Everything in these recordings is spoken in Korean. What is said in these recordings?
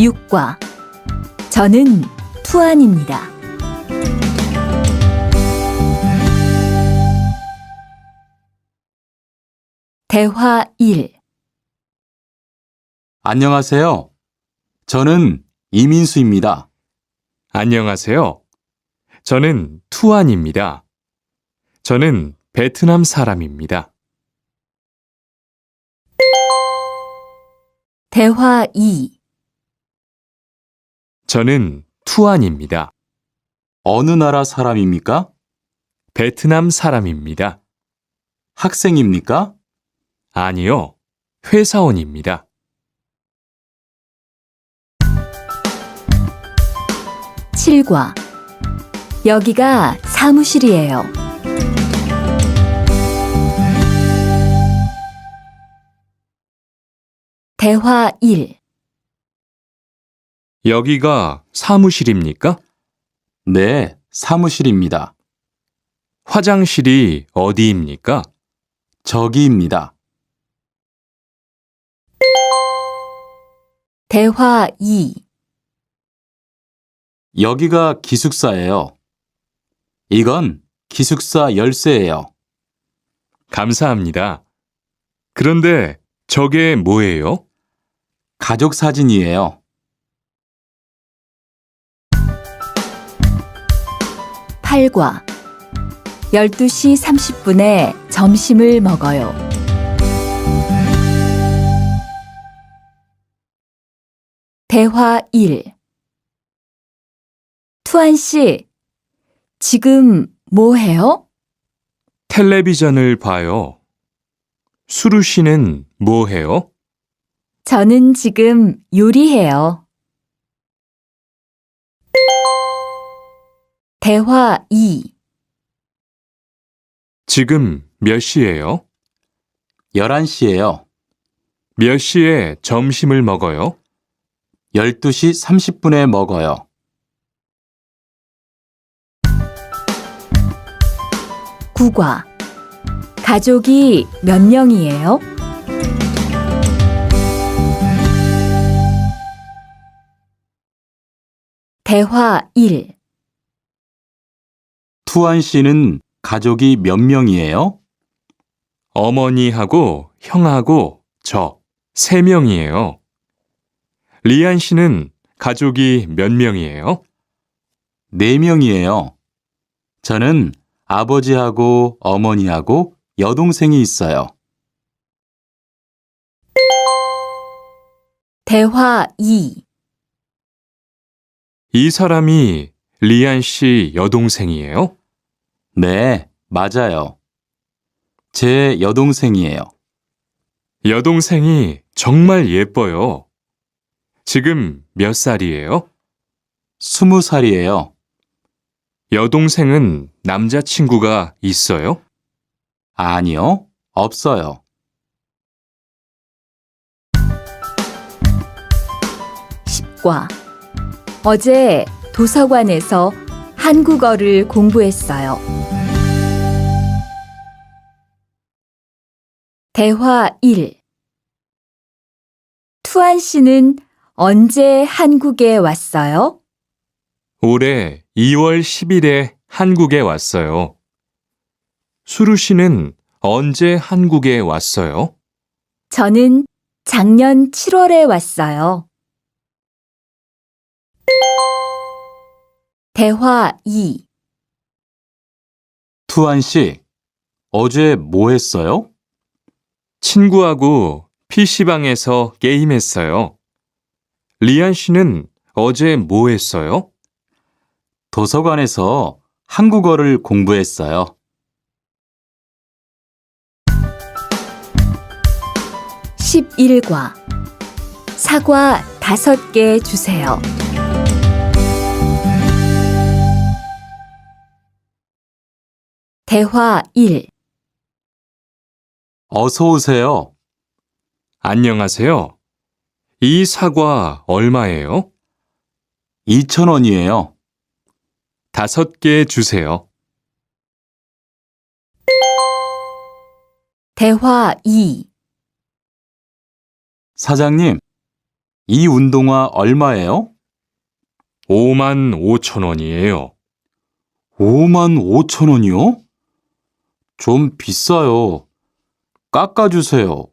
6과 저는 투안입니다. 대화 1. 안녕하세요. 저는 이민수입니다. 안녕하세요. 저는 투안입니다. 저는 베트남 사람입니다. 대화 2. 저는 투안입니다. 어느 나라 사람입니까? 베트남 사람입니다. 학생입니까? 아니요, 회사원입니다. 7과 여기가 사무실이에요. 대화 1. 여기가 사무실입니까? 네, 사무실입니다. 화장실이 어디입니까? 저기입니다. 대화 2. 여기가 기숙사예요. 이건 기숙사 열쇠예요. 감사합니다. 그런데 저게 뭐예요? 가족 사진이에요. 8과 12시 30분에 점심을 먹어요. 대화 1. 투안 씨, 지금 뭐 해요? 텔레비전을 봐요. 수루 씨는 뭐 해요? 저는 지금 요리해요. 대화 2. 지금 몇 시예요? 11시예요. 몇 시에 점심을 먹어요? 12시 30분에 먹어요. 9과 가족이 몇 명이에요? 대화 1. 투안 씨는 가족이 몇 명이에요? 어머니하고 형하고 저 3명이에요. 리안 씨는 가족이 몇 명이에요? 4명이에요. 저는 아버지하고 어머니하고 여동생이 있어요. 대화 2. 이 사람이 리안 씨 여동생이에요? 네, 맞아요. 제 여동생이에요. 여동생이 정말 예뻐요. 지금 몇 살이에요? 20살이에요. 여동생은 남자친구가 있어요? 아니요, 없어요. 10과 어제 도서관에서 한국어를 공부했어요. 대화 1. 투안 씨는 언제 한국에 왔어요? 올해 2월 10일에 한국에 왔어요. 수루 씨는 언제 한국에 왔어요? 저는 작년 7월에 왔어요. 대화 2. 투안 씨, 어제 뭐 했어요? 친구하고 PC방에서 게임했어요. 리안 씨는 어제 뭐 했어요? 도서관에서 한국어를 공부했어요. 11과 사과 5개 주세요. 대화 1. 어서 오세요. 안녕하세요. 이 사과 얼마예요? 2,000원이에요. 5개 주세요. 대화 2. 사장님, 이 운동화 얼마예요? 5만 5천 원이에요. 5만 5천 원이요? 좀 비싸요. 깎아주세요.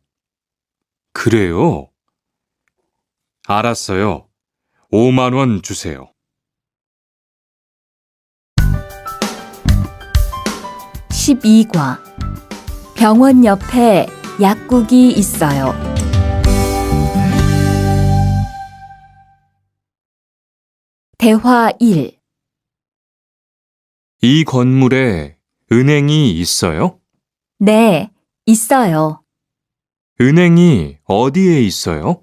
그래요? 알았어요. 5만 원 주세요. 12과 병원 옆에 약국이 있어요. 대화 1. 이 건물에 은행이 있어요? 네, 있어요. 은행이 어디에 있어요?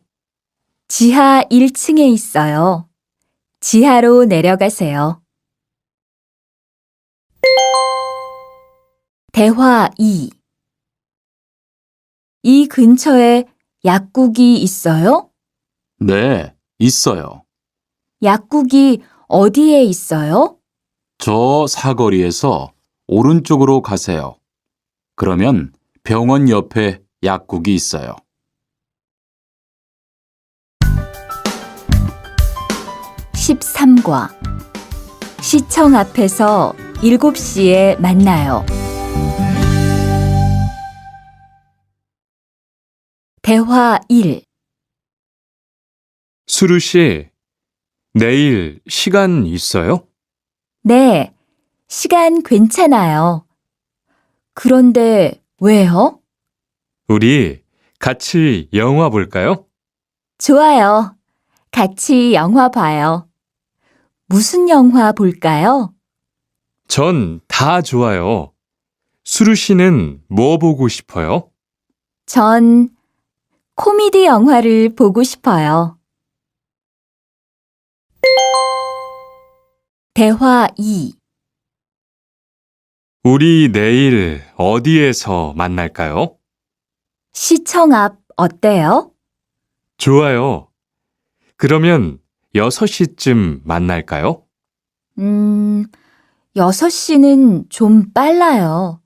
지하 1층에 있어요. 지하로 내려가세요. 대화 2. 이 근처에 약국이 있어요? 네, 있어요. 약국이 어디에 있어요? 저 사거리에서 오른쪽으로 가세요. 그러면 병원 옆에 약국이 있어요. 13과 시청 앞에서 7시에 만나요. 대화 1. 수루 씨, 내일 시간 있어요? 네, 시간 괜찮아요. 그런데 왜요? 우리 같이 영화 볼까요? 좋아요. 같이 영화 봐요. 무슨 영화 볼까요? 전 다 좋아요. 수루 씨는 뭐 보고 싶어요? 전 코미디 영화를 보고 싶어요. 대화 2. 우리 내일 어디에서 만날까요? 시청 앞 어때요? 좋아요. 그러면 6시쯤 만날까요? 6시는 좀 빨라요.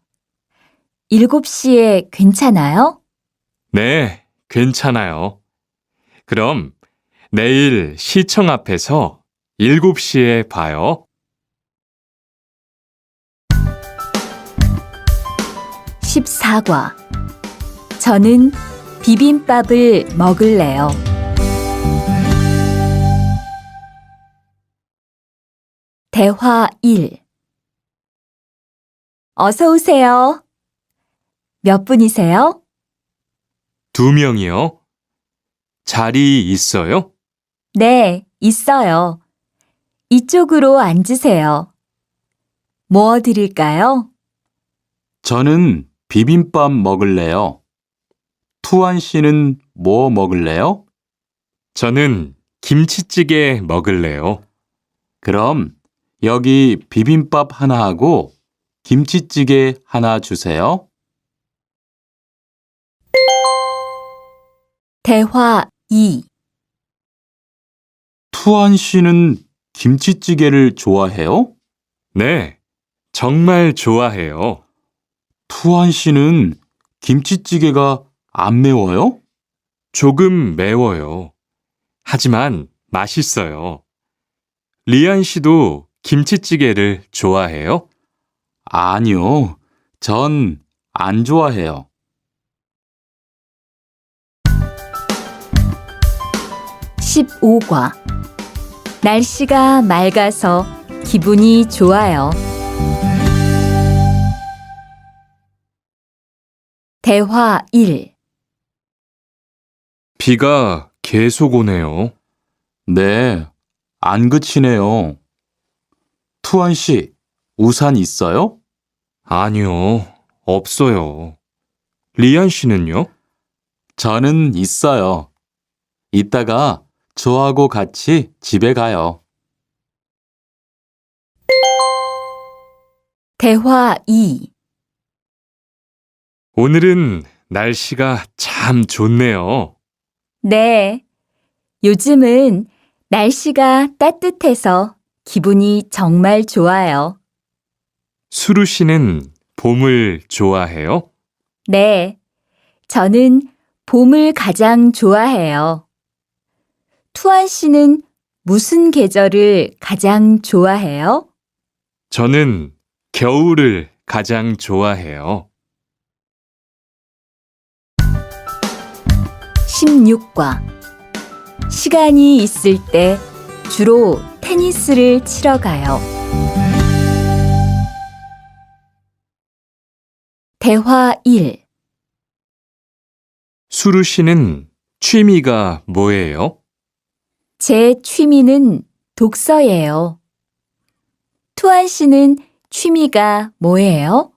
7시에 괜찮아요? 네, 괜찮아요. 그럼 내일 시청 앞에서 7시에 봐요. 14과 저는 비빔밥을 먹을래요. 대화 1. 어서 오세요. 몇 분이세요? 2명이요? 자리 있어요? 네, 있어요. 이쪽으로 앉으세요. 뭐 드릴까요? 저는 비빔밥 먹을래요. 투안 씨는 뭐 먹을래요? 저는 김치찌개 먹을래요. 그럼 여기 비빔밥 하나 하고 김치찌개 하나 주세요. 대화 2. 투안 씨는 김치찌개를 좋아해요? 네, 정말 좋아해요. 투안 씨는 김치찌개가 안 매워요? 조금 매워요. 하지만 맛있어요. 리안 씨도 김치찌개를 좋아해요? 아니요. 전 안 좋아해요. 15과 날씨가 맑아서 기분이 좋아요. 대화 1. 비가 계속 오네요. 네, 안 그치네요. 투안 씨, 우산 있어요? 아니요, 없어요. 리안 씨는요? 저는 있어요. 이따가 저하고 같이 집에 가요. 대화 2. 오늘은 날씨가 참 좋네요. 네, 요즘은 날씨가 따뜻해서 기분이 정말 좋아요. 수루 씨는 봄을 좋아해요? 네, 저는 봄을 가장 좋아해요. 투안 씨는 무슨 계절을 가장 좋아해요? 저는 겨울을 가장 좋아해요. 16과 시간이 있을 때 주로 테니스를 치러 가요. 대화 1. 수루 씨는 취미가 뭐예요? 제 취미는 독서예요. 투안 씨는 취미가 뭐예요?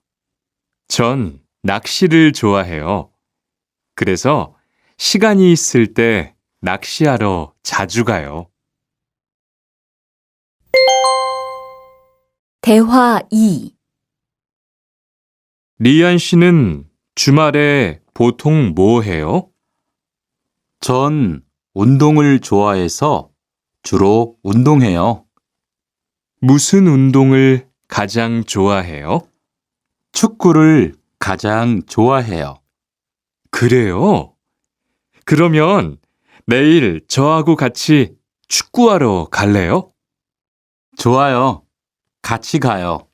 전 낚시를 좋아해요. 그래서 시간이 있을 때 낚시하러 자주 가요. 대화 2. 리안 씨는 주말에 보통 뭐 해요? 전 운동을 좋아해서 주로 운동해요. 무슨 운동을 가장 좋아해요? 축구를 가장 좋아해요. 그래요? 그러면 내일 저하고 같이 축구하러 갈래요? 좋아요. 같이 가요.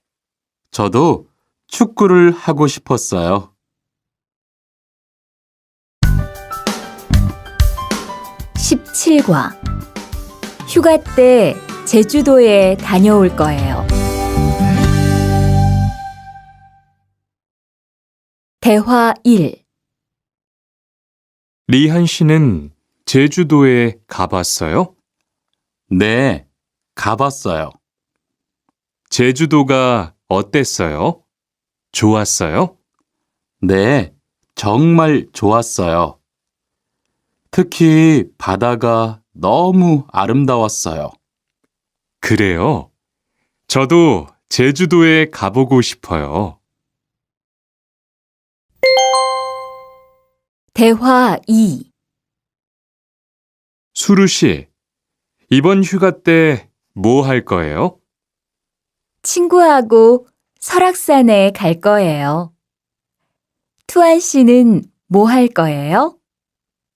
저도 축구를 하고 싶었어요. 17과 휴가 때 제주도에 다녀올 거예요. 대화 1. 리한 씨는 제주도에 가봤어요? 네, 가봤어요. 제주도가 어땠어요? 좋았어요? 네, 정말 좋았어요. 특히 바다가 너무 아름다웠어요. 그래요? 저도 제주도에 가보고 싶어요. 대화 2. 수루 씨, 이번 휴가 때 뭐 할 거예요? 친구하고 설악산에 갈 거예요. 투안 씨는 뭐 할 거예요?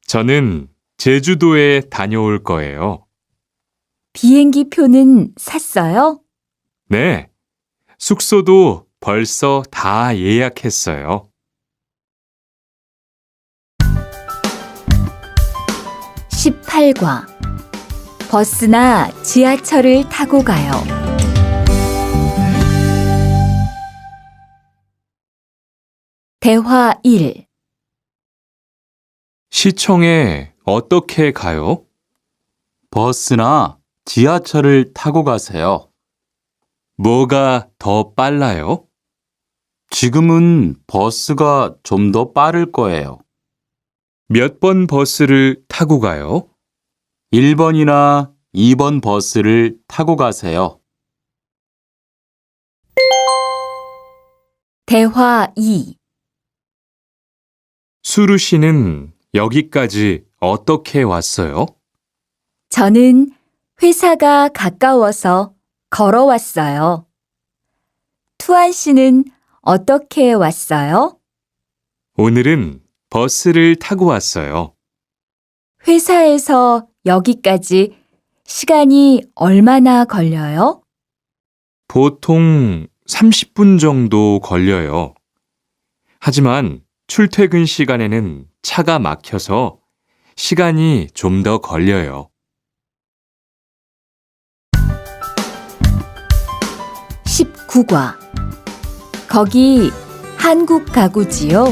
저는 제주도에 다녀올 거예요. 비행기 표는 샀어요? 네, 숙소도 벌써 다 예약했어요. 18과 버스나 지하철을 타고 가요. 대화 1. 시청에 어떻게 가요? 버스나 지하철을 타고 가세요. 뭐가 더 빨라요? 지금은 버스가 좀 더 빠를 거예요. 몇 번 버스를 타고 가요? 1번이나 2번 버스를 타고 가세요. 대화 2. 수루 씨는 여기까지 어떻게 왔어요? 저는 회사가 가까워서 걸어왔어요. 투안 씨는 어떻게 왔어요? 오늘은 버스를 타고 왔어요. 회사에서 여기까지 시간이 얼마나 걸려요? 보통 30분 정도 걸려요. 하지만 출퇴근 시간에는 차가 막혀서 시간이 좀 더 걸려요. 19과 거기 한국 가구지요?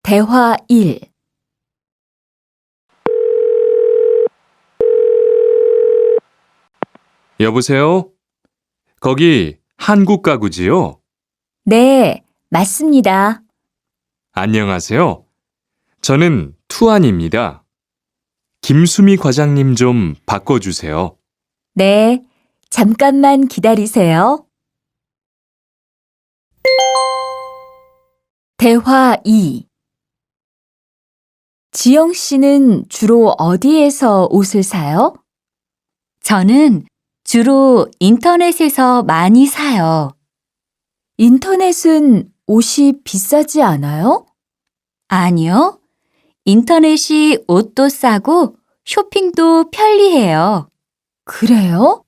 대화 1. 여보세요? 거기 한국 가구지요? 네, 맞습니다. 안녕하세요. 저는 투안입니다. 김수미 과장님 좀 바꿔주세요. 네, 잠깐만 기다리세요. 대화 2. 지영 씨는 주로 어디에서 옷을 사요? 저는 주로 인터넷에서 많이 사요. 인터넷은 옷이 비싸지 않아요? 아니요. 인터넷이 옷도 싸고 쇼핑도 편리해요. 그래요?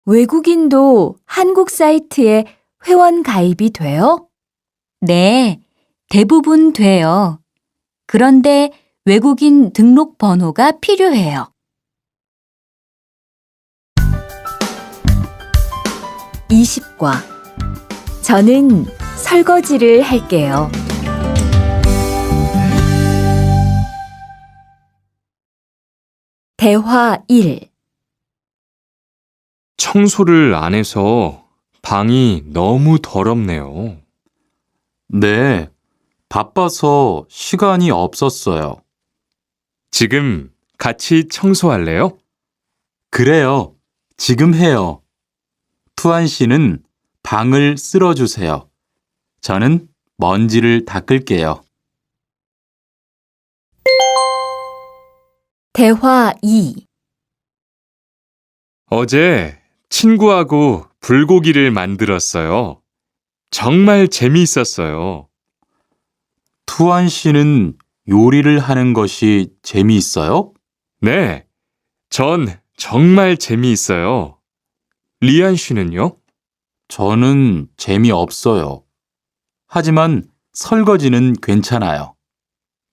외국인도 한국 사이트에 회원 가입이 돼요? 네, 대부분 돼요. 그런데 외국인 등록 번호가 필요해요. 20과 저는 설거지를 할게요. 대화 1. 청소를 안 해서 방이 너무 더럽네요. 네, 바빠서 시간이 없었어요. 지금 같이 청소할래요? 그래요. 지금 해요. 투안 씨는 방을 쓸어주세요. 저는 먼지를 닦을게요. 대화 2. 어제 친구하고 불고기를 만들었어요. 정말 재미있었어요. 투안 씨는 요리를 하는 것이 재미있어요? 네, 전 정말 재미있어요. 리안 씨는요? 저는 재미없어요. 하지만 설거지는 괜찮아요.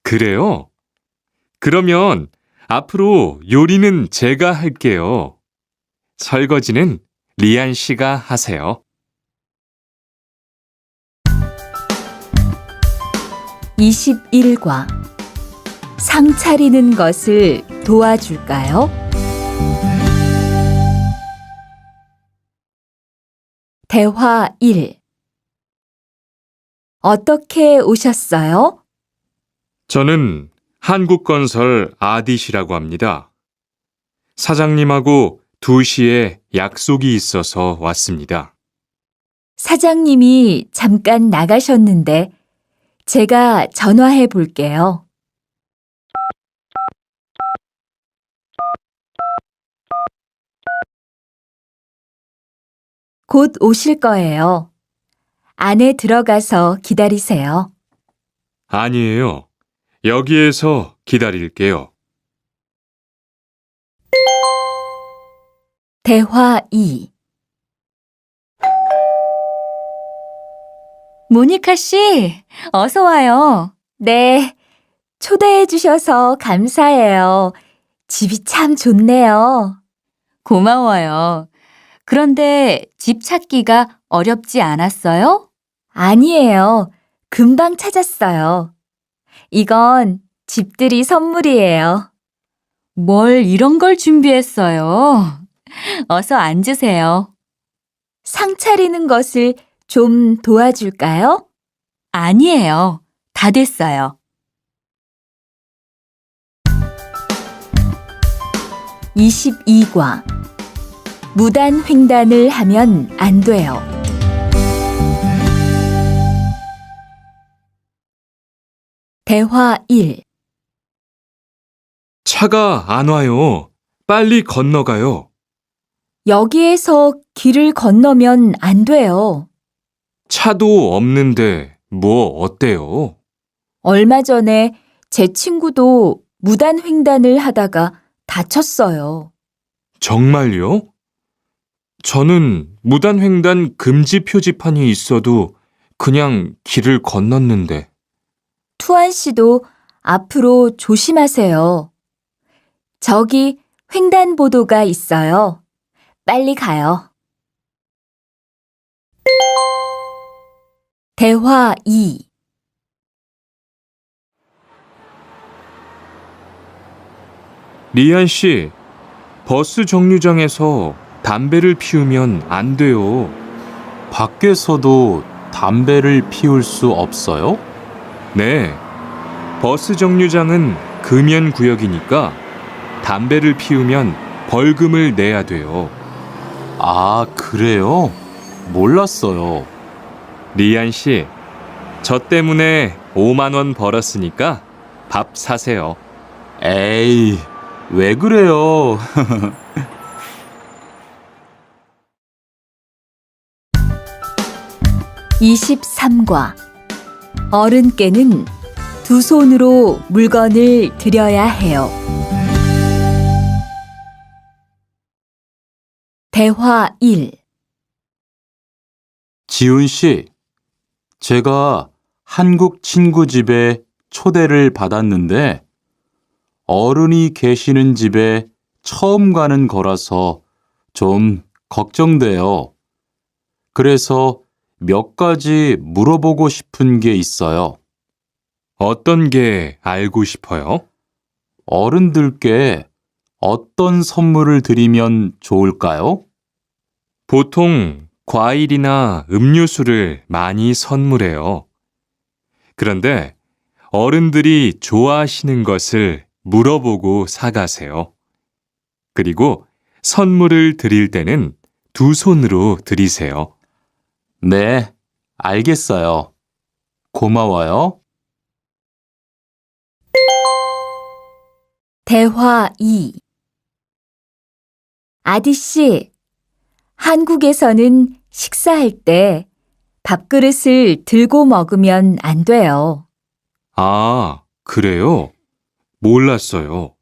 그래요? 그러면 앞으로 요리는 제가 할게요. 설거지는 리안 씨가 하세요. 21과 상 차리는 것을 도와줄까요? 대화 1. 어떻게 오셨어요? 저는 한국건설 아디시라고 합니다. 사장님하고 2시에 약속이 있어서 왔습니다. 사장님이 잠깐 나가셨는데 제가 전화해 볼게요. 곧 오실 거예요. 안에 들어가서 기다리세요. 아니에요. 여기에서 기다릴게요. 대화 2. 모니카 씨, 어서 와요. 네, 초대해 주셔서 감사해요. 집이 참 좋네요. 고마워요. 그런데 집 찾기가 어렵지 않았어요? 아니에요. 금방 찾았어요. 이건 집들이 선물이에요. 뭘 이런 걸 준비했어요? 어서 앉으세요. 상 차리는 것을 좀 도와줄까요? 아니에요. 다 됐어요. 22과 무단 횡단을 하면 안 돼요. 대화 1. 차가 안 와요. 빨리 건너가요. 여기에서 길을 건너면 안 돼요. 차도 없는데 뭐 어때요? 얼마 전에 제 친구도 무단 횡단을 하다가 다쳤어요. 정말요? 저는 무단횡단 금지 표지판이 있어도 그냥 길을 건넜는데. 투안 씨도 앞으로 조심하세요. 저기 횡단보도가 있어요. 빨리 가요. 대화 2. 리안 씨, 버스 정류장에서 담배를 피우면 안 돼요. 밖에서도 담배를 피울 수 없어요? 네. 버스 정류장은 금연 구역이니까 담배를 피우면 벌금을 내야 돼요. 아, 그래요? 몰랐어요. 리안 씨, 저 때문에 5만 원 벌었으니까 밥 사세요. 에이, 왜 그래요? (23과) 어른께는 두 손으로 물건을 들여야 해요. 대화 1. 지훈 씨, 제가 한국 친구 집에 초대를 받았는데 어른이 계시는 집에 처음 가는 거라서 좀 걱정돼요. 그래서 몇 가지 물어보고 싶은 게 있어요. 어떤 게 알고 싶어요? 어른들께 어떤 선물을 드리면 좋을까요? 보통 과일이나 음료수를 많이 선물해요. 그런데 어른들이 좋아하시는 것을 물어보고 사가세요. 그리고 선물을 드릴 때는 두 손으로 드리세요. 네, 알겠어요. 고마워요. 대화 2. 아디씨, 한국에서는 식사할 때 밥그릇을 들고 먹으면 안 돼요. 아, 그래요? 몰랐어요.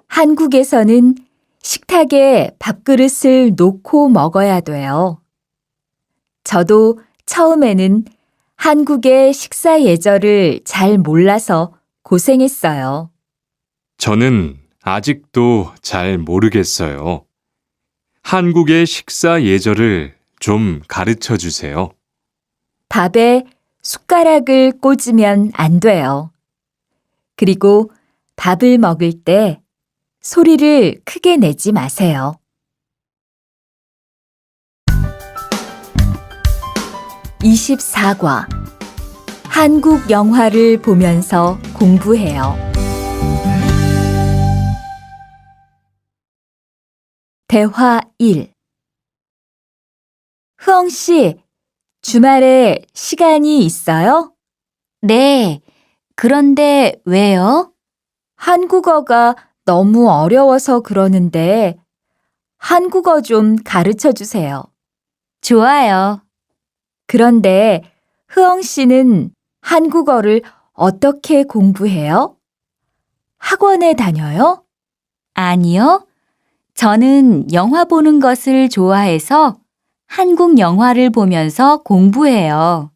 한국에서는 식탁에 밥그릇을 놓고 먹어야 돼요. 저도 처음에는 한국의 식사 예절을 잘 몰라서 고생했어요. 저는 아직도 잘 모르겠어요. 한국의 식사 예절을 좀 가르쳐 주세요. 밥에 숟가락을 꽂으면 안 돼요. 그리고 밥을 먹을 때 소리를 크게 내지 마세요. (24과) 한국 영화를 보면서 공부해요. 대화 1. 흐엉 씨, 주말에 시간이 있어요? 네. 그런데 왜요? 한국어가 너무 어려워서 그러는데 한국어 좀 가르쳐 주세요. 좋아요. 그런데 흐엉 씨는 한국어를 어떻게 공부해요? 학원에 다녀요? 아니요. 저는 영화 보는 것을 좋아해서 한국 영화를 보면서 공부해요.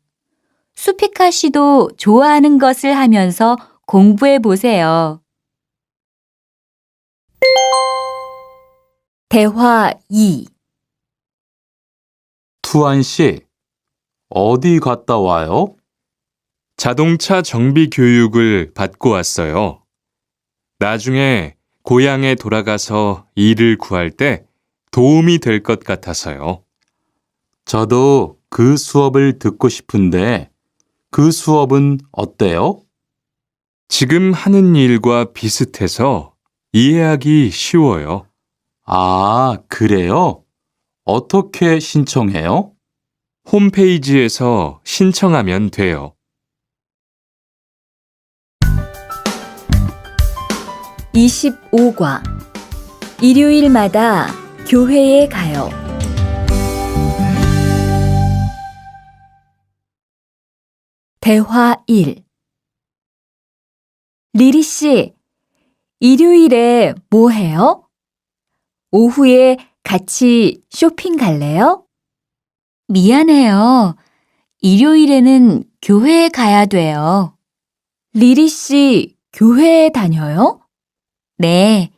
수피카 씨도 좋아하는 것을 하면서 공부해 보세요. 대화 2. 투안 씨, 어디 갔다 와요? 자동차 정비 교육을 받고 왔어요. 나중에 고향에 돌아가서 일을 구할 때 도움이 될 것 같아서요. 저도 그 수업을 듣고 싶은데 그 수업은 어때요? 지금 하는 일과 비슷해서 이해하기 쉬워요. 아, 그래요? 어떻게 신청해요? 홈페이지에서 신청하면 돼요. 25과 일요일마다 교회에 가요. 대화 1. 리리 씨, 일요일에 뭐 해요? 오후에 같이 쇼핑 갈래요? 미안해요. 일요일에는 교회에 가야 돼요. 리리 씨, 교회에 다녀요? 네,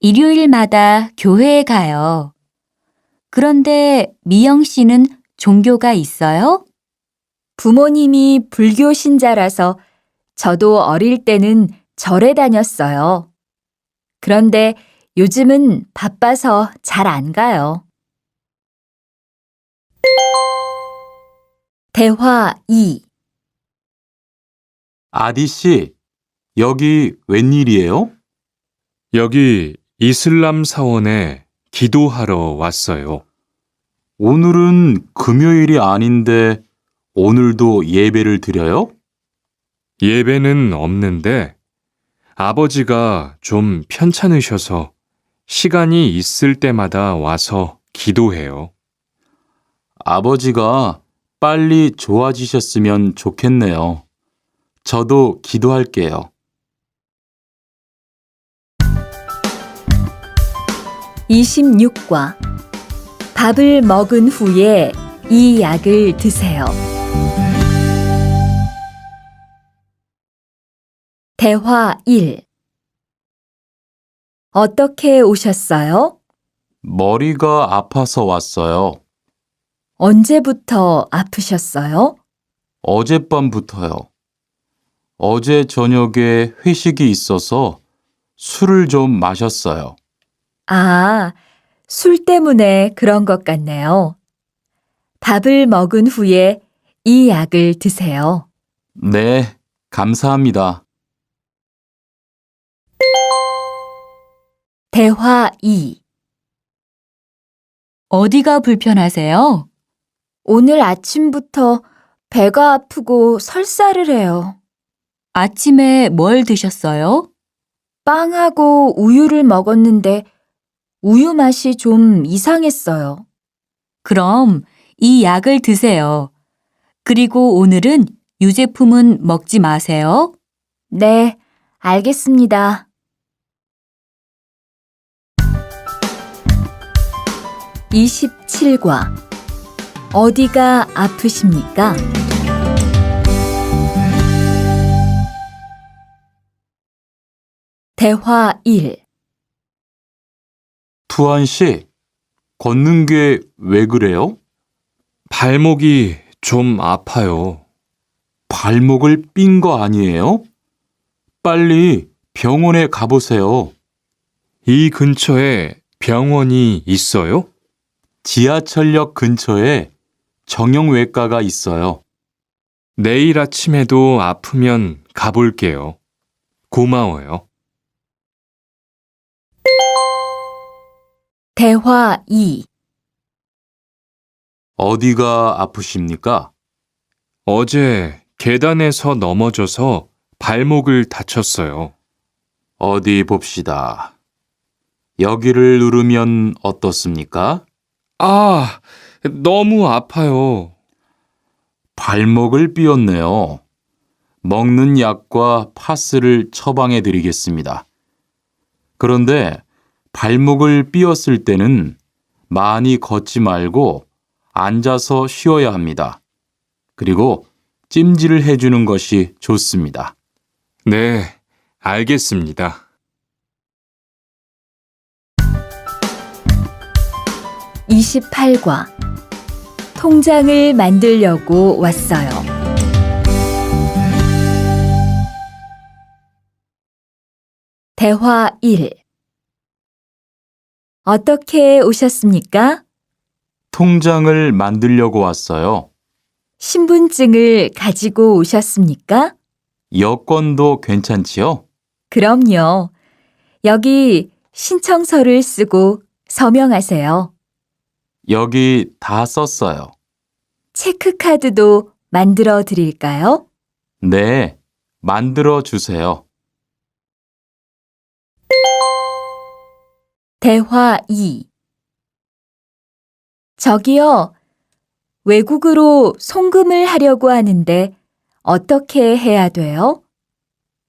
일요일마다 교회에 가요. 그런데 미영 씨는 종교가 있어요? 부모님이 불교 신자라서 저도 어릴 때는 절에 다녔어요. 그런데 요즘은 바빠서 잘 안 가요. 대화 2. 아디 씨, 여기 웬일이에요? 여기 이슬람 사원에 기도하러 왔어요. 오늘은 금요일이 아닌데 오늘도 예배를 드려요? 예배는 없는데 아버지가 좀 편찮으셔서 시간이 있을 때마다 와서 기도해요. 아버지가 빨리 좋아지셨으면 좋겠네요. 저도 기도할게요. 26과 밥을 먹은 후에 이 약을 드세요. 대화 1. 어떻게 오셨어요? 머리가 아파서 왔어요. 언제부터 아프셨어요? 어젯밤부터요. 어제 저녁에 회식이 있어서 술을 좀 마셨어요. 아, 술 때문에 그런 것 같네요. 밥을 먹은 후에 이 약을 드세요. 네, 감사합니다. 대화 2. 어디가 불편하세요? 오늘 아침부터 배가 아프고 설사를 해요. 아침에 뭘 드셨어요? 빵하고 우유를 먹었는데 우유 맛이 좀 이상했어요. 그럼 이 약을 드세요. 그리고 오늘은 유제품은 먹지 마세요. 네, 알겠습니다. 27과 어디가 아프십니까? 대화 1. 투안 씨, 걷는 게 왜 그래요? 발목이 좀 아파요. 발목을 삔 거 아니에요? 빨리 병원에 가보세요. 이 근처에 병원이 있어요? 지하철역 근처에 정형외과가 있어요. 내일 아침에도 아프면 가볼게요. 고마워요. 대화 2. 어디가 아프십니까? 어제 계단에서 넘어져서 발목을 다쳤어요. 어디 봅시다. 여기를 누르면 어떻습니까? 아, 너무 아파요. 발목을 삐었네요. 먹는 약과 파스를 처방해 드리겠습니다. 그런데 발목을 삐었을 때는 많이 걷지 말고 앉아서 쉬어야 합니다. 그리고 찜질을 해주는 것이 좋습니다. 네, 알겠습니다. 28과 통장을 만들려고 왔어요. 대화 1. 어떻게 오셨습니까? 통장을 만들려고 왔어요. 신분증을 가지고 오셨습니까? 여권도 괜찮지요? 그럼요. 여기 신청서를 쓰고 서명하세요. 여기 다 썼어요. 체크카드도 만들어 드릴까요? 네, 만들어 주세요. 대화 2. 저기요, 외국으로 송금을 하려고 하는데 어떻게 해야 돼요?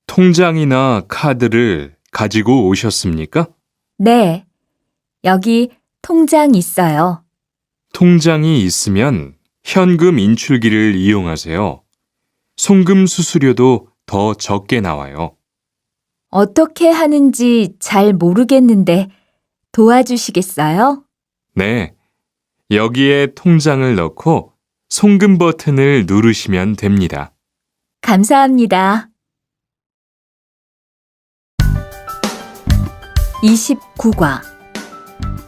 통장이나 카드를 가지고 오셨습니까? 네, 여기 통장 있어요. 통장이 있으면 현금 인출기를 이용하세요. 송금 수수료도 더 적게 나와요. 어떻게 하는지 잘 모르겠는데 도와주시겠어요? 네, 여기에 통장을 넣고 송금 버튼을 누르시면 됩니다. 감사합니다. 29과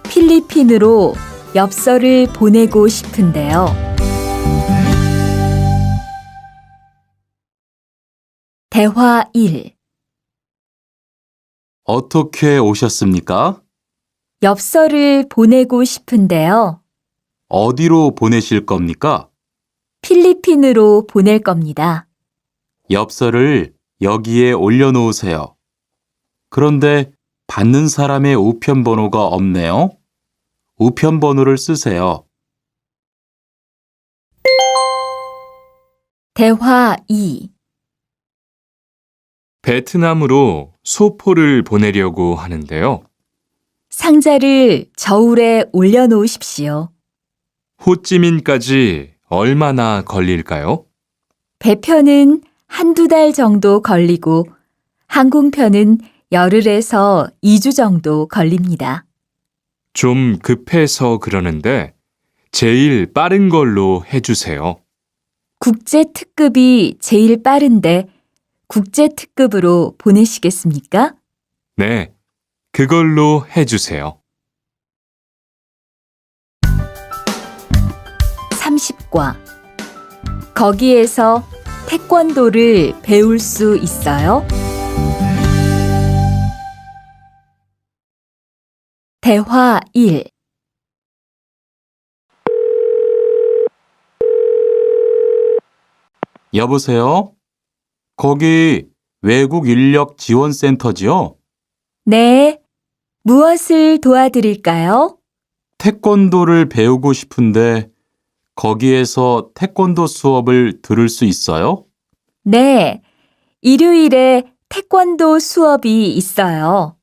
필리핀으로 엽서를 보내고 싶은데요. 대화 1. 어떻게 오셨습니까? 엽서를 보내고 싶은데요. 어디로 보내실 겁니까? 필리핀으로 보낼 겁니다. 엽서를 여기에 올려놓으세요. 그런데 받는 사람의 우편번호가 없네요. 우편번호를 쓰세요. 대화 2. 베트남으로 소포를 보내려고 하는데요. 상자를 저울에 올려놓으십시오. 호찌민까지 얼마나 걸릴까요? 배편은 한두 달 정도 걸리고 항공편은 열흘에서 2주 정도 걸립니다. 좀 급해서 그러는데 제일 빠른 걸로 해주세요. 국제 특급이 제일 빠른데 국제 특급으로 보내시겠습니까? 네, 그걸로 해주세요. 30과. 거기에서 태권도를 배울 수 있어요? 대화 1. 여보세요? 거기 외국 인력 지원센터지요? 네. 무엇을 도와드릴까요? 태권도를 배우고 싶은데 거기에서 태권도 수업을 들을 수 있어요? 네. 일요일에 태권도 수업이 있어요.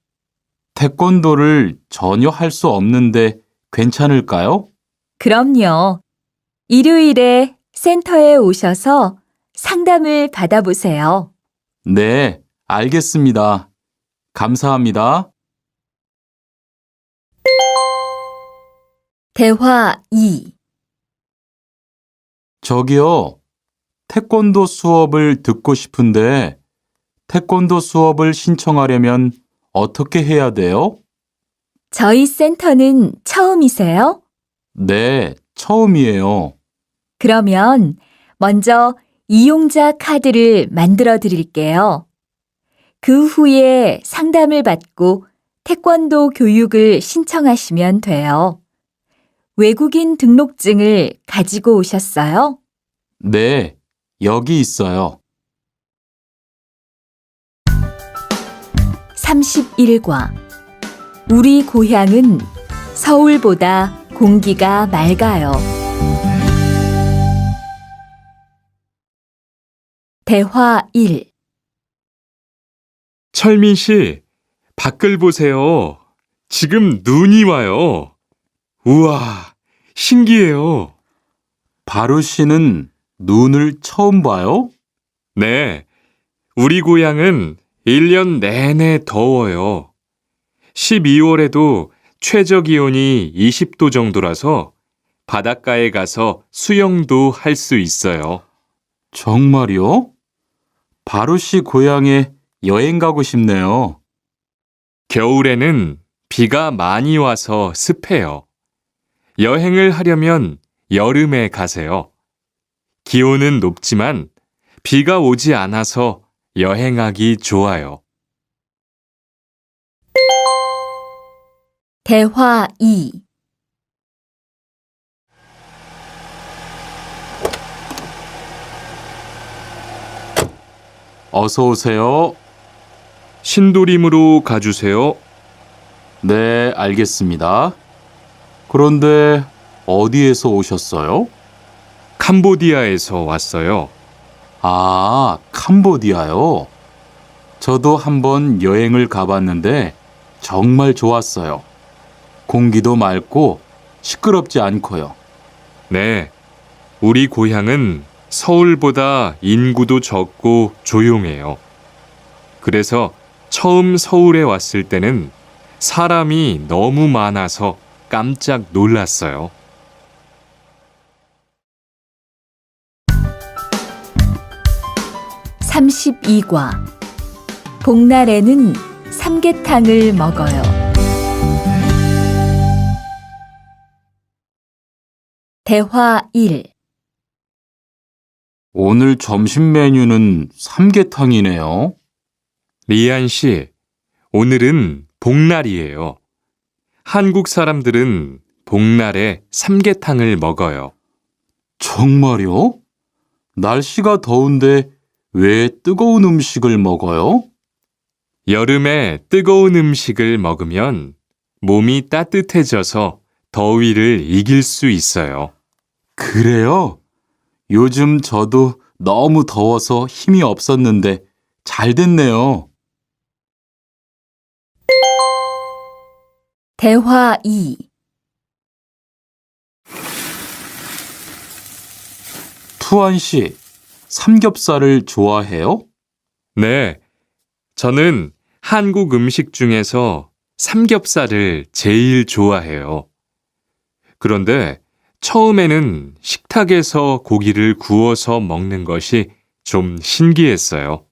태권도를 전혀 할 수 없는데 괜찮을까요? 그럼요. 일요일에 센터에 오셔서 상담을 받아보세요. 네, 알겠습니다. 감사합니다. 대화 2. 저기요, 태권도 수업을 듣고 싶은데 태권도 수업을 신청하려면 어떻게 해야 돼요? 저희 센터는 처음이세요? 네, 처음이에요. 그러면 먼저 이용자 카드를 만들어 드릴게요. 그 후에 상담을 받고 태권도 교육을 신청하시면 돼요. 외국인 등록증을 가지고 오셨어요? 네, 여기 있어요. 31과. 우리 고향은 서울보다 공기가 맑아요. 대화 1. 철민 씨, 밖을 보세요. 지금 눈이 와요. 우와, 신기해요. 바루 씨는 눈을 처음 봐요? 네, 우리 고향은 1년 내내 더워요. 12월에도 최저 기온이 20도 정도라서 바닷가에 가서 수영도 할 수 있어요. 정말요? 바루 씨 고향에 여행 가고 싶네요. 겨울에는 비가 많이 와서 습해요. 여행을 하려면 여름에 가세요. 기온은 높지만 비가 오지 않아서 여행하기 좋아요. 대화 2. 어서 오세요. 신도림으로 가주세요. 네, 알겠습니다. 그런데 어디에서 오셨어요? 캄보디아에서 왔어요. 아, 캄보디아요. 저도 한번 여행을 가봤는데 정말 좋았어요. 공기도 맑고 시끄럽지 않고요. 네, 우리 고향은 서울보다 인구도 적고 조용해요. 그래서 처음 서울에 왔을 때는 사람이 너무 많아서 깜짝 놀랐어요. 32과. 복날에는 삼계탕을 먹어요. 대화 1. 오늘 점심 메뉴는 삼계탕이네요. 리안 씨, 오늘은 복날이에요. 한국 사람들은 복날에 삼계탕을 먹어요. 정말요? 날씨가 더운데 왜 뜨거운 음식을 먹어요? 여름에 뜨거운 음식을 먹으면 몸이 따뜻해져서 더위를 이길 수 있어요. 그래요? 요즘 저도 너무 더워서 힘이 없었는데 잘 됐네요. 대화 2. 투안 씨, 삼겹살을 좋아해요? 네, 저는 한국 음식 중에서 삼겹살을 제일 좋아해요. 그런데 처음에는 식탁에서 고기를 구워서 먹는 것이 좀 신기했어요.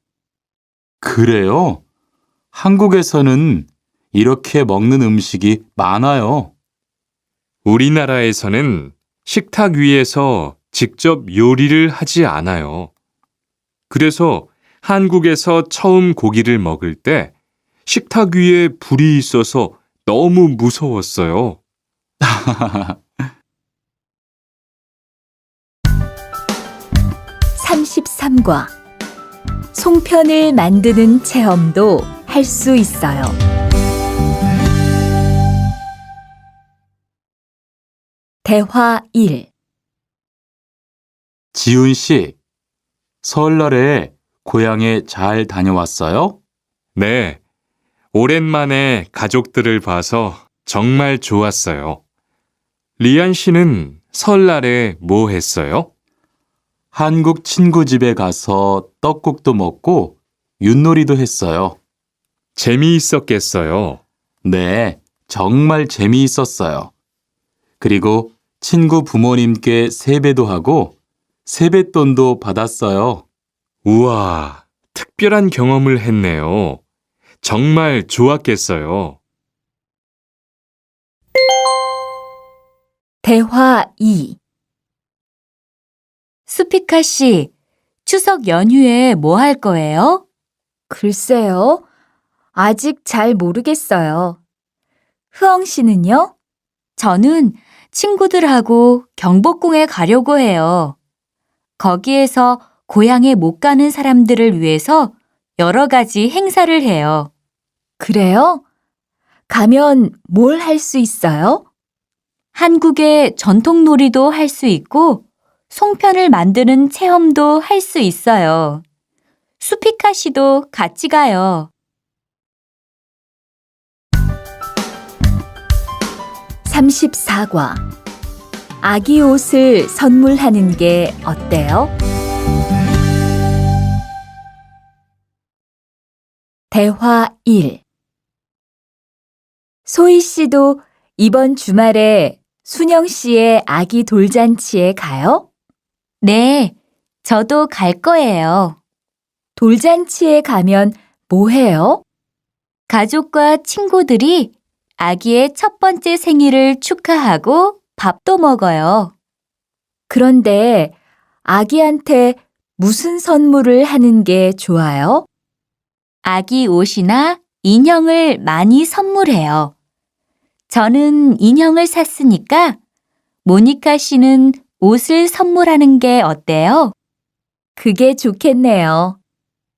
그래요? 한국에서는 이렇게 먹는 음식이 많아요. 우리나라에서는 식탁 위에서 직접 요리를 하지 않아요. 그래서 한국에서 처음 고기를 먹을 때 식탁 위에 불이 있어서 너무 무서웠어요. 33과 송편을 만드는 체험도 할 수 있어요. 대화 1. 지훈 씨, 설날에 고향에 잘 다녀왔어요? 네, 오랜만에 가족들을 봐서 정말 좋았어요. 리안 씨는 설날에 뭐 했어요? 한국 친구 집에 가서 떡국도 먹고 윷놀이도 했어요. 재미있었겠어요. 네, 정말 재미있었어요. 그리고 친구 부모님께 세배도 하고 세뱃돈도 받았어요. 우와, 특별한 경험을 했네요. 정말 좋았겠어요. 대화 2. 수피카 씨, 추석 연휴에 뭐 할 거예요? 글쎄요. 아직 잘 모르겠어요. 흐엉 씨는요? 저는 친구들하고 경복궁에 가려고 해요. 거기에서 고향에 못 가는 사람들을 위해서 여러 가지 행사를 해요. 그래요? 가면 뭘 할 수 있어요? 한국의 전통 놀이도 할 수 있고 송편을 만드는 체험도 할 수 있어요. 수피카 씨도 같이 가요. 34과 아기 옷을 선물하는 게 어때요? 대화 1. 소희 씨도 이번 주말에 순영 씨의 아기 돌잔치에 가요? 네, 저도 갈 거예요. 돌잔치에 가면 뭐 해요? 가족과 친구들이 아기의 첫 번째 생일을 축하하고 밥도 먹어요. 그런데 아기한테 무슨 선물을 하는 게 좋아요? 아기 옷이나 인형을 많이 선물해요. 저는 인형을 샀으니까 모니카 씨는 옷을 선물하는 게 어때요? 그게 좋겠네요.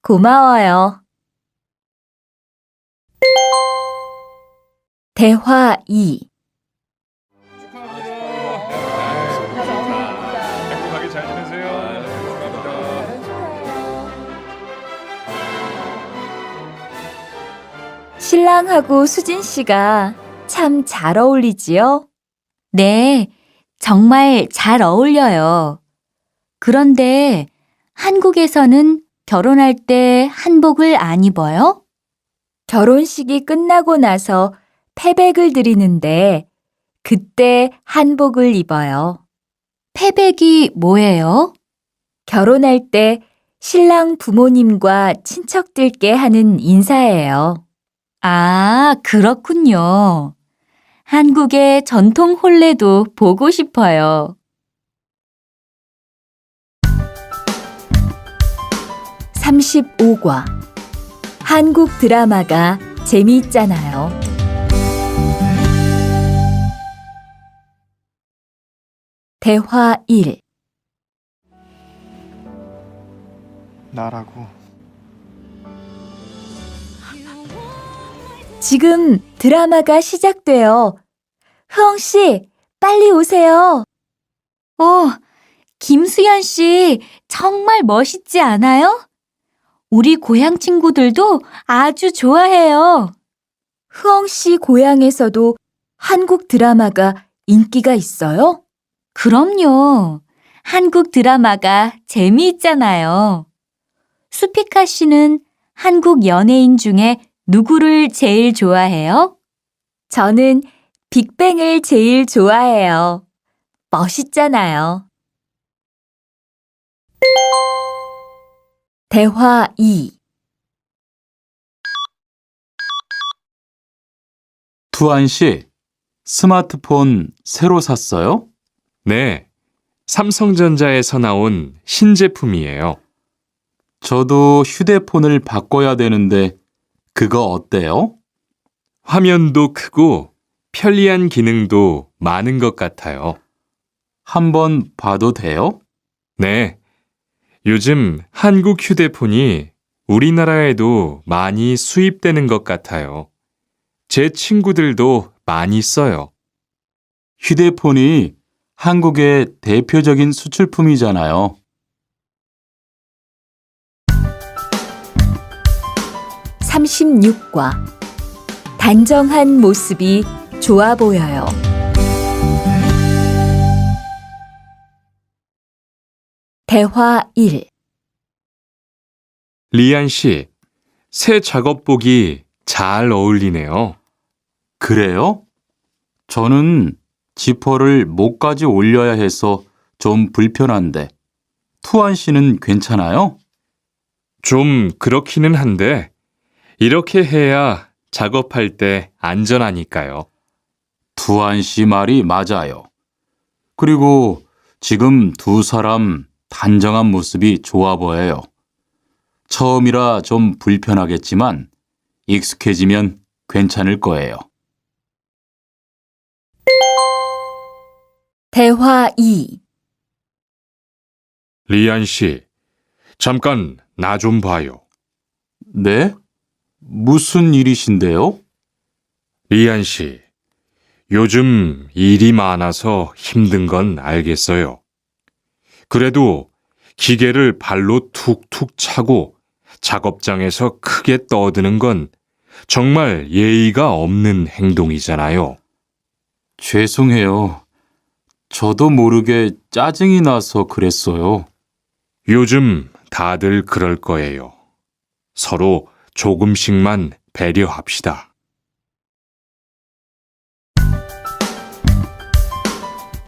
고마워요. 대화 2. 행복하게 잘 지내세요. 신랑하고 수진 씨가 참 잘 어울리지요? 네, 정말 잘 어울려요. 그런데 한국에서는 결혼할 때 한복을 안 입어요? 결혼식이 끝나고 나서 패백을 드리는데 그때 한복을 입어요. 패백이 뭐예요? 결혼할 때 신랑 부모님과 친척들께 하는 인사예요. 아, 그렇군요. 한국의 전통 혼례도 보고 싶어요. 35과 한국 드라마가 재미있잖아요. 대화 1. 나라고. 지금 드라마가 시작돼요. 흐엉 씨, 빨리 오세요. 김수현 씨, 정말 멋있지 않아요? 우리 고향 친구들도 아주 좋아해요. 흐엉 씨 고향에서도 한국 드라마가 인기가 있어요? 그럼요. 한국 드라마가 재미있잖아요. 수피카 씨는 한국 연예인 중에 누구를 제일 좋아해요? 저는 빅뱅을 제일 좋아해요. 멋있잖아요. 대화 2. 투안 씨, 스마트폰 새로 샀어요? 네, 삼성전자에서 나온 신제품이에요. 저도 휴대폰을 바꿔야 되는데 그거 어때요? 화면도 크고 편리한 기능도 많은 것 같아요. 한번 봐도 돼요? 네, 요즘 한국 휴대폰이 우리나라에도 많이 수입되는 것 같아요. 제 친구들도 많이 써요. 휴대폰이 한국의 대표적인 수출품이잖아요. 36과 단정한 모습이 좋아 보여요. 대화 1. 리안 씨, 새 작업복이 잘 어울리네요. 그래요? 저는 지퍼를 목까지 올려야 해서 좀 불편한데, 투안 씨는 괜찮아요? 좀 그렇기는 한데, 이렇게 해야 작업할 때 안전하니까요. 투안 씨 말이 맞아요. 그리고 지금 두 사람 단정한 모습이 좋아 보여요. 처음이라 좀 불편하겠지만 익숙해지면 괜찮을 거예요. 대화 2. 리안 씨, 잠깐 나 좀 봐요. 네? 무슨 일이신데요? 리안 씨, 요즘 일이 많아서 힘든 건 알겠어요. 그래도 기계를 발로 툭툭 차고 작업장에서 크게 떠드는 건 정말 예의가 없는 행동이잖아요. 죄송해요. 저도 모르게 짜증이 나서 그랬어요. 요즘 다들 그럴 거예요. 서로 조금씩만 배려합시다.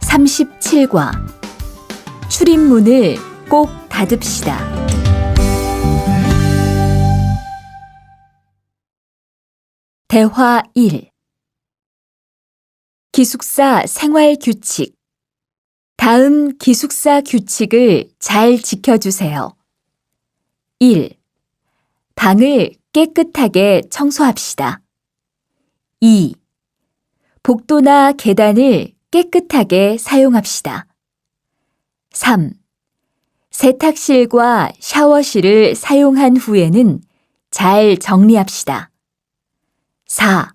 37과 출입문을 꼭 닫읍시다. 대화 1. 기숙사 생활 규칙. 다음 기숙사 규칙을 잘 지켜주세요. 1. 방을 깨끗하게 청소합시다. 2. 복도나 계단을 깨끗하게 사용합시다. 3. 세탁실과 샤워실을 사용한 후에는 잘 정리합시다. 4.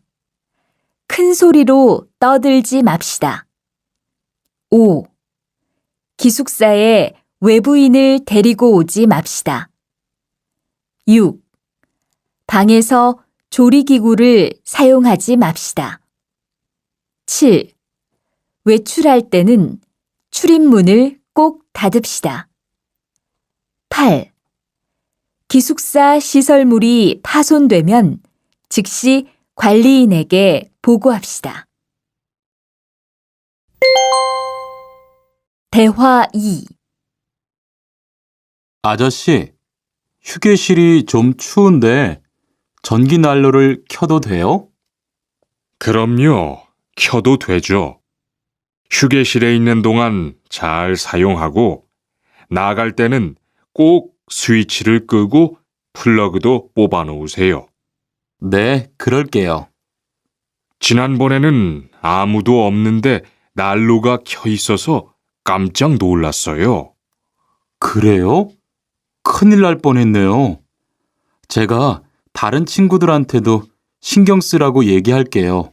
큰 소리로 떠들지 맙시다. 5. 기숙사에 외부인을 데리고 오지 맙시다. 6. 방에서 조리기구를 사용하지 맙시다. 7. 외출할 때는 출입문을 꼭 닫읍시다. 8. 기숙사 시설물이 파손되면 즉시 관리인에게 보고합시다. 대화 2. 아저씨, 휴게실이 좀 추운데 전기 난로를 켜도 돼요? 그럼요. 켜도 되죠. 휴게실에 있는 동안 잘 사용하고 나갈 때는 꼭 스위치를 끄고 플러그도 뽑아 놓으세요. 네, 그럴게요. 지난번에는 아무도 없는데 난로가 켜 있어서 깜짝 놀랐어요. 그래요? 큰일 날 뻔했네요. 제가 다른 친구들한테도 신경 쓰라고 얘기할게요.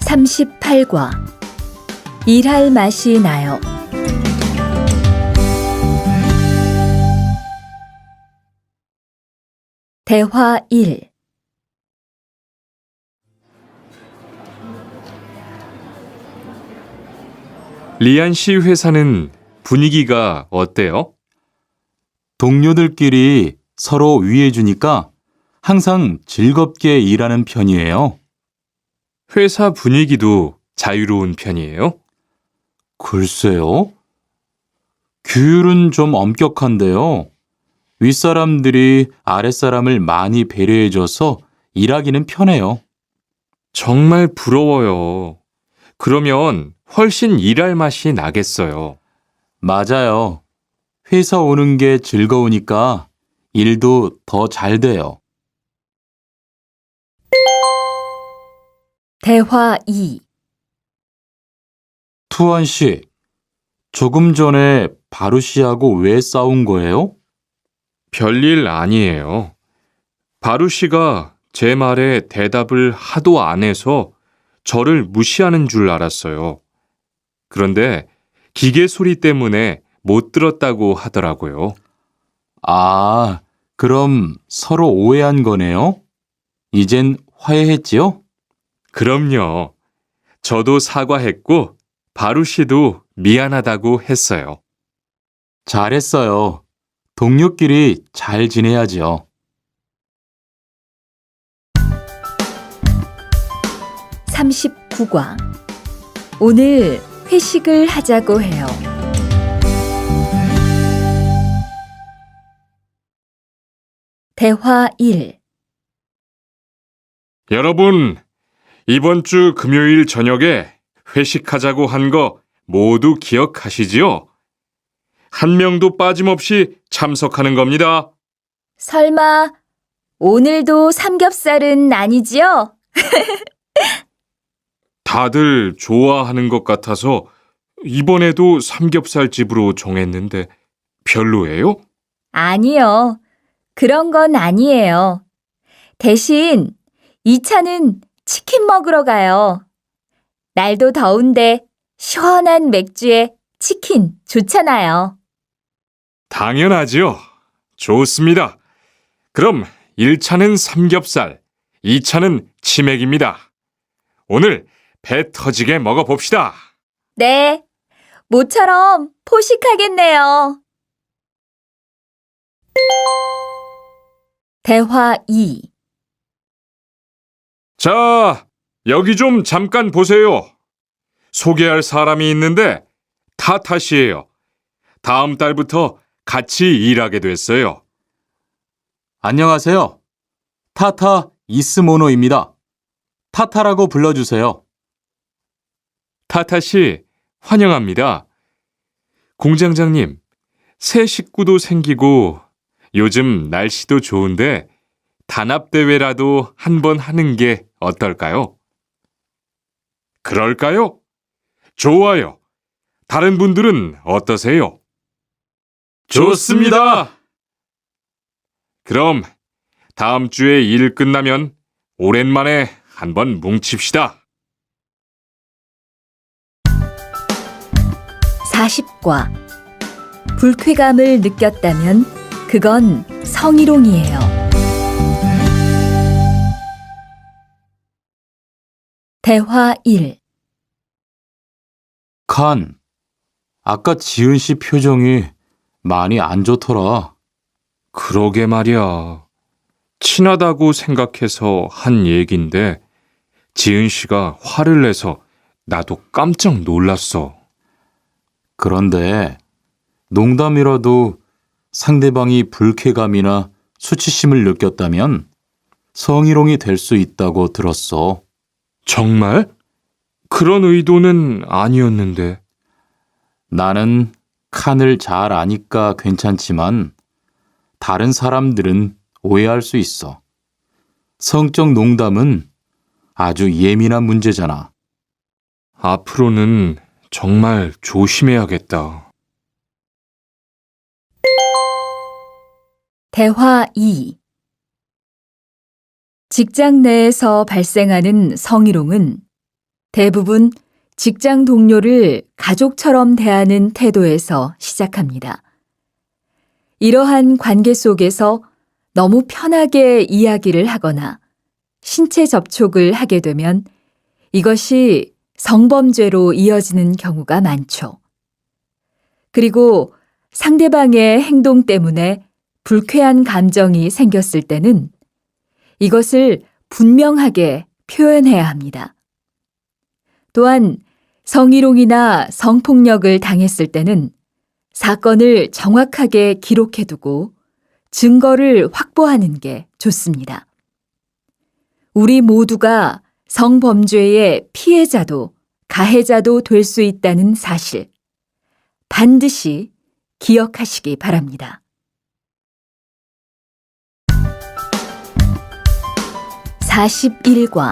38과 일할 맛이 나요. 대화 1. 리안 씨 회사는 분위기가 어때요? 동료들끼리 서로 위해주니까 항상 즐겁게 일하는 편이에요. 회사 분위기도 자유로운 편이에요? 글쎄요. 규율은 좀 엄격한데요. 윗사람들이 아랫사람을 많이 배려해줘서 일하기는 편해요. 정말 부러워요. 그러면 훨씬 일할 맛이 나겠어요. 맞아요. 회사 오는 게 즐거우니까 일도 더 잘 돼요. 대화 2. 투원 씨, 조금 전에 바루 씨하고 왜 싸운 거예요? 별일 아니에요. 바루 씨가 제 말에 대답을 하도 안 해서 저를 무시하는 줄 알았어요. 그런데 기계 소리 때문에 못 들었다고 하더라고요. 아, 그럼 서로 오해한 거네요? 이젠 화해했지요? 그럼요. 저도 사과했고 바루 씨도 미안하다고 했어요. 잘했어요. 동료끼리 잘 지내야죠. 39과. 오늘 회식을 하자고 해요. 대화 1. 여러분, 이번 주 금요일 저녁에 회식하자고 한 거 모두 기억하시지요? 한 명도 빠짐없이 참석하는 겁니다. 설마 오늘도 삼겹살은 아니지요? 다들 좋아하는 것 같아서 이번에도 삼겹살 집으로 정했는데 별로예요? 아니요. 그런 건 아니에요. 대신 2차는 치킨 먹으러 가요. 날도 더운데 시원한 맥주에 치킨 좋잖아요. 당연하지요. 좋습니다. 그럼 1차는 삼겹살, 2차는 치맥입니다. 오늘 배 터지게 먹어봅시다. 네, 모처럼 포식하겠네요. 대화 2. 자, 여기 좀 잠깐 보세요. 소개할 사람이 있는데 타타 씨예요. 다음 달부터 같이 일하게 됐어요. 안녕하세요. 타타 이스모노입니다. 타타라고 불러주세요. 타타 씨, 환영합니다. 공장장님, 새 식구도 생기고 요즘 날씨도 좋은데 단합대회라도 한번 하는 게 어떨까요? 그럴까요? 좋아요. 다른 분들은 어떠세요? 좋습니다. 그럼 다음 주에 일 끝나면 오랜만에 한번 뭉칩시다. 40과. 불쾌감을 느꼈다면 그건 성희롱이에요. 대화 1. 칸, 아까 지은 씨 표정이 많이 안 좋더라. 그러게 말이야. 친하다고 생각해서 한 얘긴데 지은 씨가 화를 내서 나도 깜짝 놀랐어. 그런데 농담이라도 상대방이 불쾌감이나 수치심을 느꼈다면 성희롱이 될 수 있다고 들었어. 정말? 그런 의도는 아니었는데. 나는 칸을 잘 아니까 괜찮지만 다른 사람들은 오해할 수 있어. 성적 농담은 아주 예민한 문제잖아. 앞으로는 정말 조심해야겠다. 대화 2. 직장 내에서 발생하는 성희롱은 대부분 직장 동료를 가족처럼 대하는 태도에서 시작합니다. 이러한 관계 속에서 너무 편하게 이야기를 하거나 신체 접촉을 하게 되면 이것이 성범죄로 이어지는 경우가 많죠. 그리고 상대방의 행동 때문에 불쾌한 감정이 생겼을 때는 이것을 분명하게 표현해야 합니다. 또한 성희롱이나 성폭력을 당했을 때는 사건을 정확하게 기록해두고 증거를 확보하는 게 좋습니다. 우리 모두가 성범죄의 피해자도 가해자도 될 수 있다는 사실 반드시 기억하시기 바랍니다. 41과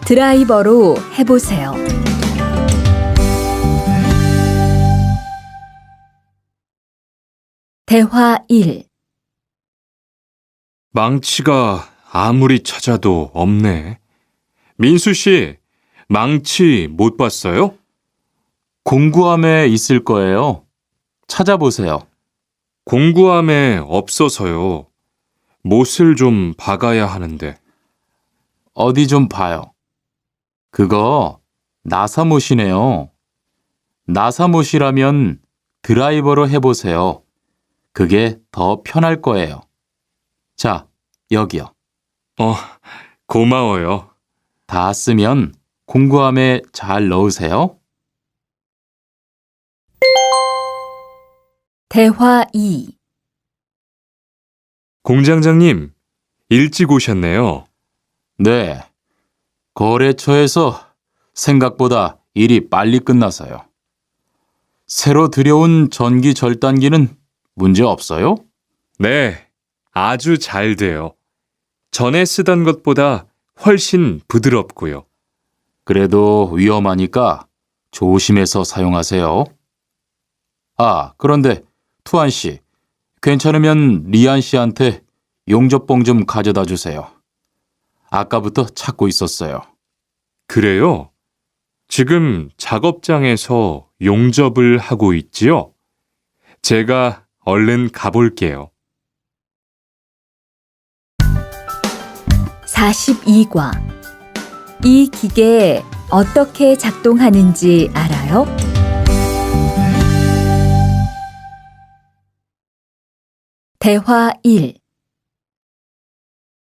드라이버로 해보세요. 대화 1. 망치가 아무리 찾아도 없네. 민수 씨, 망치 못 봤어요? 공구함에 있을 거예요. 찾아보세요. 공구함에 없어서요. 못을 좀 박아야 하는데. 어디 좀 봐요. 그거 나사못이네요. 나사못이라면 드라이버로 해보세요. 그게 더 편할 거예요. 자, 여기요. 고마워요. 다 쓰면 공구함에 잘 넣으세요. 대화 2. 공장장님, 일찍 오셨네요. 네. 거래처에서 생각보다 일이 빨리 끝나서요. 새로 들여온 전기 절단기는 문제 없어요? 네, 아주 잘 돼요. 전에 쓰던 것보다 훨씬 부드럽고요. 그래도 위험하니까 조심해서 사용하세요. 아, 그런데 투안 씨, 괜찮으면 리안 씨한테 용접봉 좀 가져다 주세요. 아까부터 찾고 있었어요. 그래요? 지금 작업장에서 용접을 하고 있지요? 제가 얼른 가볼게요. 42과 이 기계 어떻게 작동하는지 알아요? 대화 1.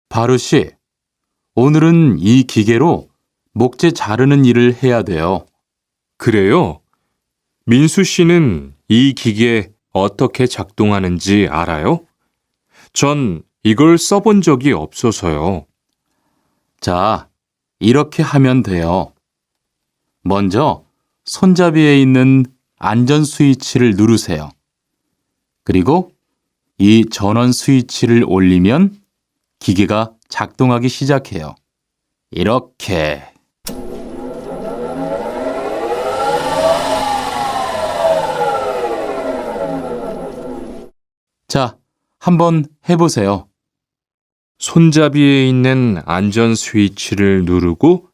바루 씨, 오늘은 이 기계로 목재 자르는 일을 해야 돼요. 그래요? 민수 씨는 이 기계 어떻게 작동하는지 알아요? 전 이걸 써본 적이 없어서요. 자, 이렇게 하면 돼요. 먼저 손잡이에 있는 안전 스위치를 누르세요. 그리고 이 전원 스위치를 올리면 기계가 작동하기 시작해요. 이렇게. 자, 한번 해보세요. 손잡이에 있는 안전 스위치를 누르고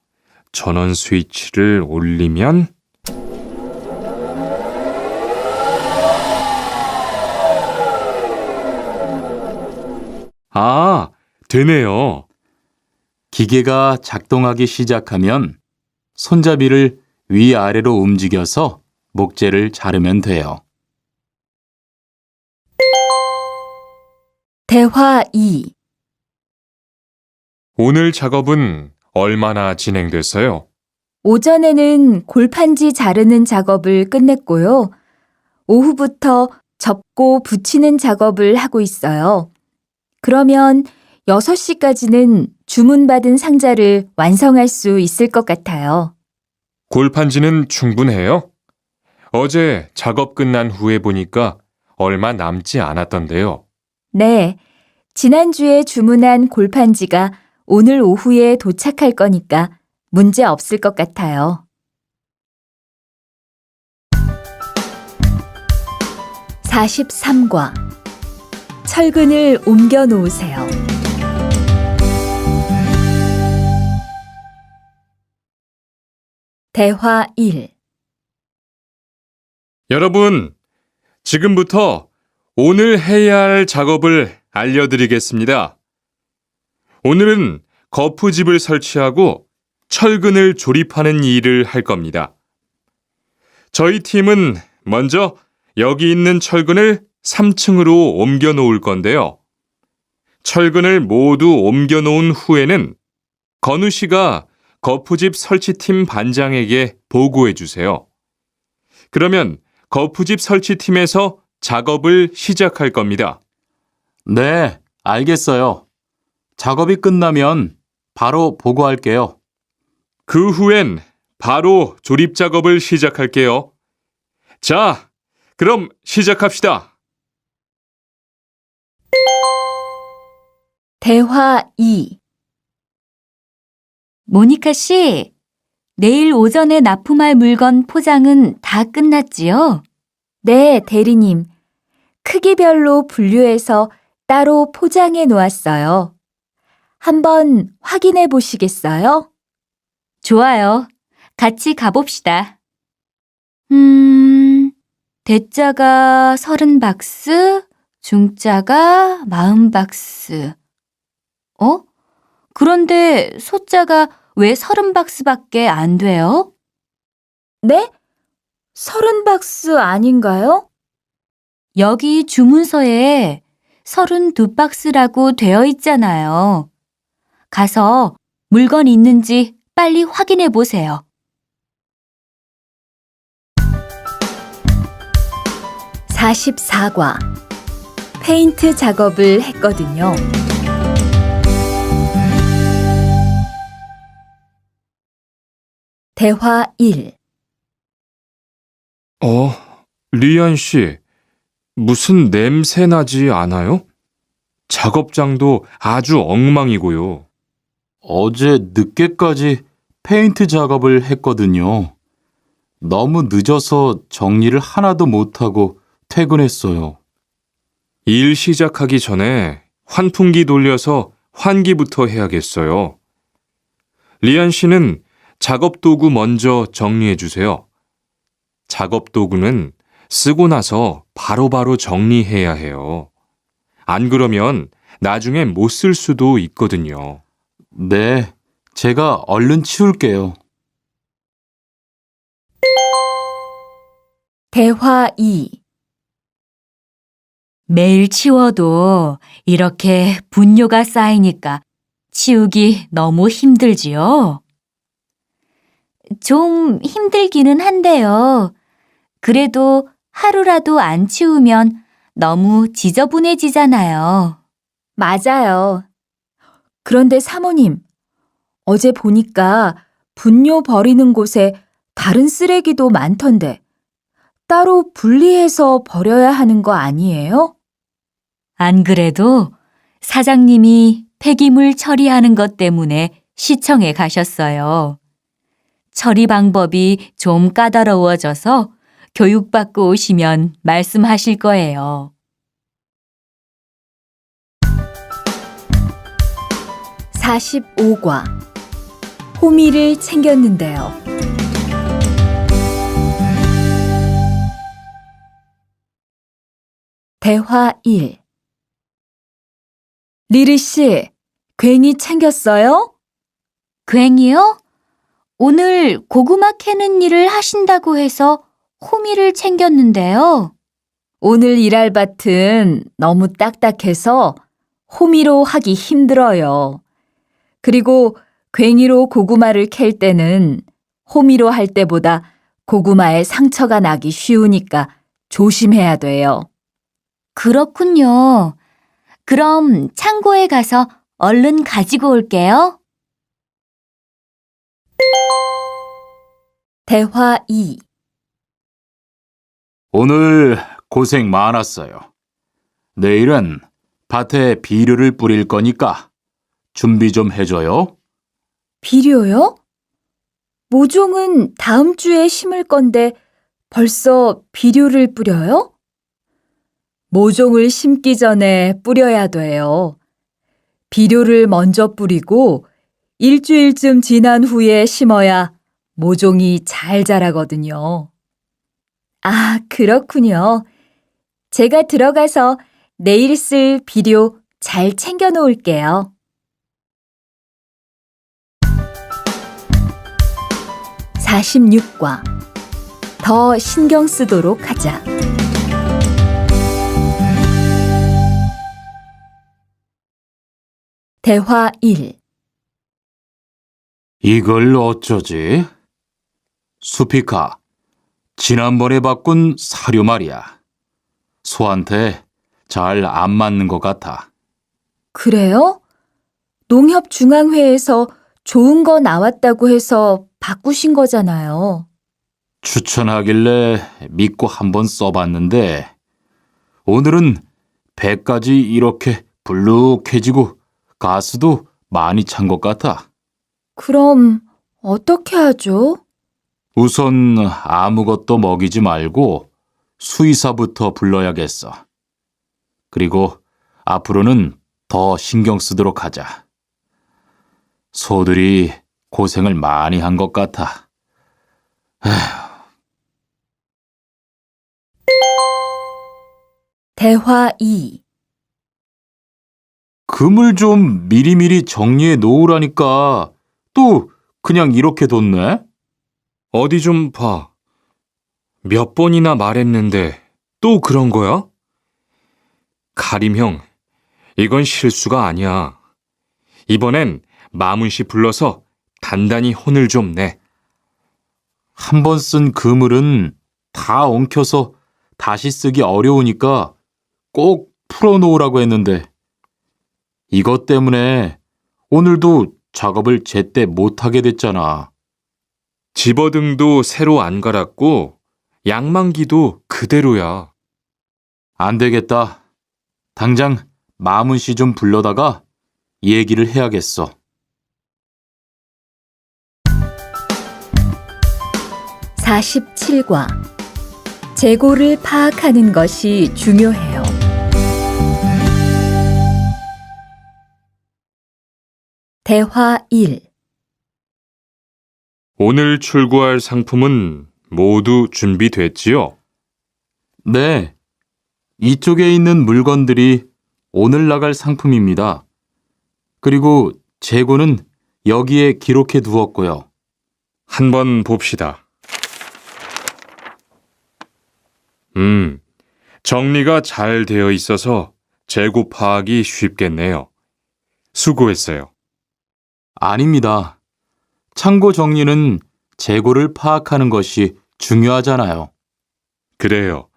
전원 스위치를 올리면 되네요. 기계가 작동하기 시작하면 손잡이를 위아래로 움직여서 목재를 자르면 돼요. 대화 2. 오늘 작업은 얼마나 진행됐어요? 오전에는 골판지 자르는 작업을 끝냈고요. 오후부터 접고 붙이는 작업을 하고 있어요. 그러면 6시까지는 주문받은 상자를 완성할 수 있을 것 같아요. 골판지는 충분해요? 어제 작업 끝난 후에 보니까 얼마 남지 않았던데요. 네, 지난주에 주문한 골판지가 오늘 오후에 도착할 거니까 문제 없을 것 같아요. 43과 철근을 옮겨 놓으세요. 대화 1. 여러분, 지금부터 오늘 해야 할 작업을 알려드리겠습니다. 오늘은 거푸집을 설치하고 철근을 조립하는 일을 할 겁니다. 저희 팀은 먼저 여기 있는 철근을 3층으로 옮겨 놓을 건데요. 철근을 모두 옮겨 놓은 후에는 건우 씨가 거푸집 설치팀 반장에게 보고해 주세요. 그러면 거푸집 설치팀에서 작업을 시작할 겁니다. 네, 알겠어요. 작업이 끝나면 바로 보고할게요. 그 후엔 바로 조립 작업을 시작할게요. 자, 그럼 시작합시다. 대화 2. 모니카 씨, 내일 오전에 납품할 물건 포장은 다 끝났지요? 네, 대리님. 크기별로 분류해서 따로 포장해 놓았어요. 한번 확인해 보시겠어요? 좋아요. 같이 가봅시다. 대자가 30박스, 중자가 40박스. 그런데 소자가 왜 30박스밖에 안 돼요? 네? 30박스 아닌가요? 여기 주문서에 32박스라고 되어 있잖아요. 가서 물건 있는지 빨리 확인해 보세요. 44과 페인트 작업을 했거든요. 대화 1. 리안 씨, 무슨 냄새 나지 않아요? 작업장도 아주 엉망이고요. 어제 늦게까지 페인트 작업을 했거든요. 너무 늦어서 정리를 하나도 못하고 퇴근했어요. 일 시작하기 전에 환풍기 돌려서 환기부터 해야겠어요. 리안 씨는 작업 도구 먼저 정리해 주세요. 작업 도구는 쓰고 나서 바로바로 정리해야 해요. 안 그러면 나중에 못 쓸 수도 있거든요. 네, 제가 얼른 치울게요. 대화 2. 매일 치워도 이렇게 분뇨가 쌓이니까 치우기 너무 힘들지요? 좀 힘들기는 한데요. 그래도 하루라도 안 치우면 너무 지저분해지잖아요. 맞아요. 그런데 사모님, 어제 보니까 분뇨 버리는 곳에 다른 쓰레기도 많던데 따로 분리해서 버려야 하는 거 아니에요? 안 그래도 사장님이 폐기물 처리하는 것 때문에 시청에 가셨어요. 처리 방법이 좀 까다로워져서 교육받고 오시면 말씀하실 거예요. 45과 호미를 챙겼는데요. 대화 1. 리리 씨, 괭이 챙겼어요? 괭이요? 오늘 고구마 캐는 일을 하신다고 해서 호미를 챙겼는데요. 오늘 일할 밭은 너무 딱딱해서 호미로 하기 힘들어요. 그리고 괭이로 고구마를 캘 때는 호미로 할 때보다 고구마에 상처가 나기 쉬우니까 조심해야 돼요. 그렇군요. 그럼 창고에 가서 얼른 가지고 올게요. 대화 2. 오늘 고생 많았어요. 내일은 밭에 비료를 뿌릴 거니까 준비 좀 해줘요. 비료요? 모종은 다음 주에 심을 건데 벌써 비료를 뿌려요? 모종을 심기 전에 뿌려야 돼요. 비료를 먼저 뿌리고 일주일쯤 지난 후에 심어야 모종이 잘 자라거든요. 아, 그렇군요. 제가 들어가서 내일 쓸 비료 잘 챙겨 놓을게요. 46과 더 신경 쓰도록 하자. 대화 1. 이걸 어쩌지? 수피카, 지난번에 바꾼 사료 말이야. 소한테 잘 안 맞는 것 같아. 그래요? 농협중앙회에서 좋은 거 나왔다고 해서 바꾸신 거잖아요. 추천하길래 믿고 한번 써봤는데 오늘은 배까지 이렇게 불룩해지고 가스도 많이 찬 것 같아. 그럼 어떻게 하죠? 우선 아무것도 먹이지 말고 수의사부터 불러야겠어. 그리고 앞으로는 더 신경 쓰도록 하자. 소들이 고생을 많이 한 것 같아. 대화 2. 금을 좀 미리미리 정리해 놓으라니까 또 그냥 이렇게 뒀네? 어디 좀 봐. 몇 번이나 말했는데 또 그런 거야? 가림 형, 이건 실수가 아니야. 이번엔 마문 씨 불러서 단단히 혼을 좀 내. 한 번 쓴 그물은 다 엉켜서 다시 쓰기 어려우니까 꼭 풀어놓으라고 했는데 이것 때문에 오늘도 작업을 제때 못하게 됐잖아. 집어등도 새로 안 갈았고 양만기도 그대로야. 안 되겠다. 당장 마문 씨 좀 불러다가 얘기를 해야겠어. 47과 재고를 파악하는 것이 중요해요. 대화 1. 오늘 출고할 상품은 모두 준비됐지요? 네. 이쪽에 있는 물건들이 오늘 나갈 상품입니다. 그리고 재고는 여기에 기록해 두었고요. 한번 봅시다. 정리가 잘 되어 있어서 재고 파악이 쉽겠네요. 수고했어요. 아닙니다. 창고 정리는 재고를 파악하는 것이 중요하잖아요. 그래요.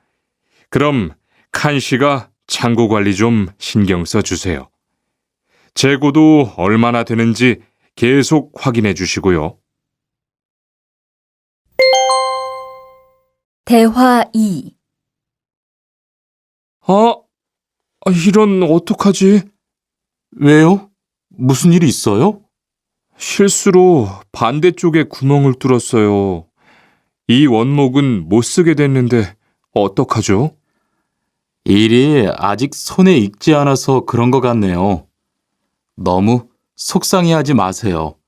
그럼 칸 씨가 창고 관리 좀 신경 써 주세요. 재고도 얼마나 되는지 계속 확인해 주시고요. 대화 2. 이런 어떡하지? 왜요? 무슨 일이 있어요? 실수로 반대쪽에 구멍을 뚫었어요. 이 원목은 못 쓰게 됐는데 어떡하죠? 일이 아직 손에 익지 않아서 그런 것 같네요. 너무 속상해하지 마세요.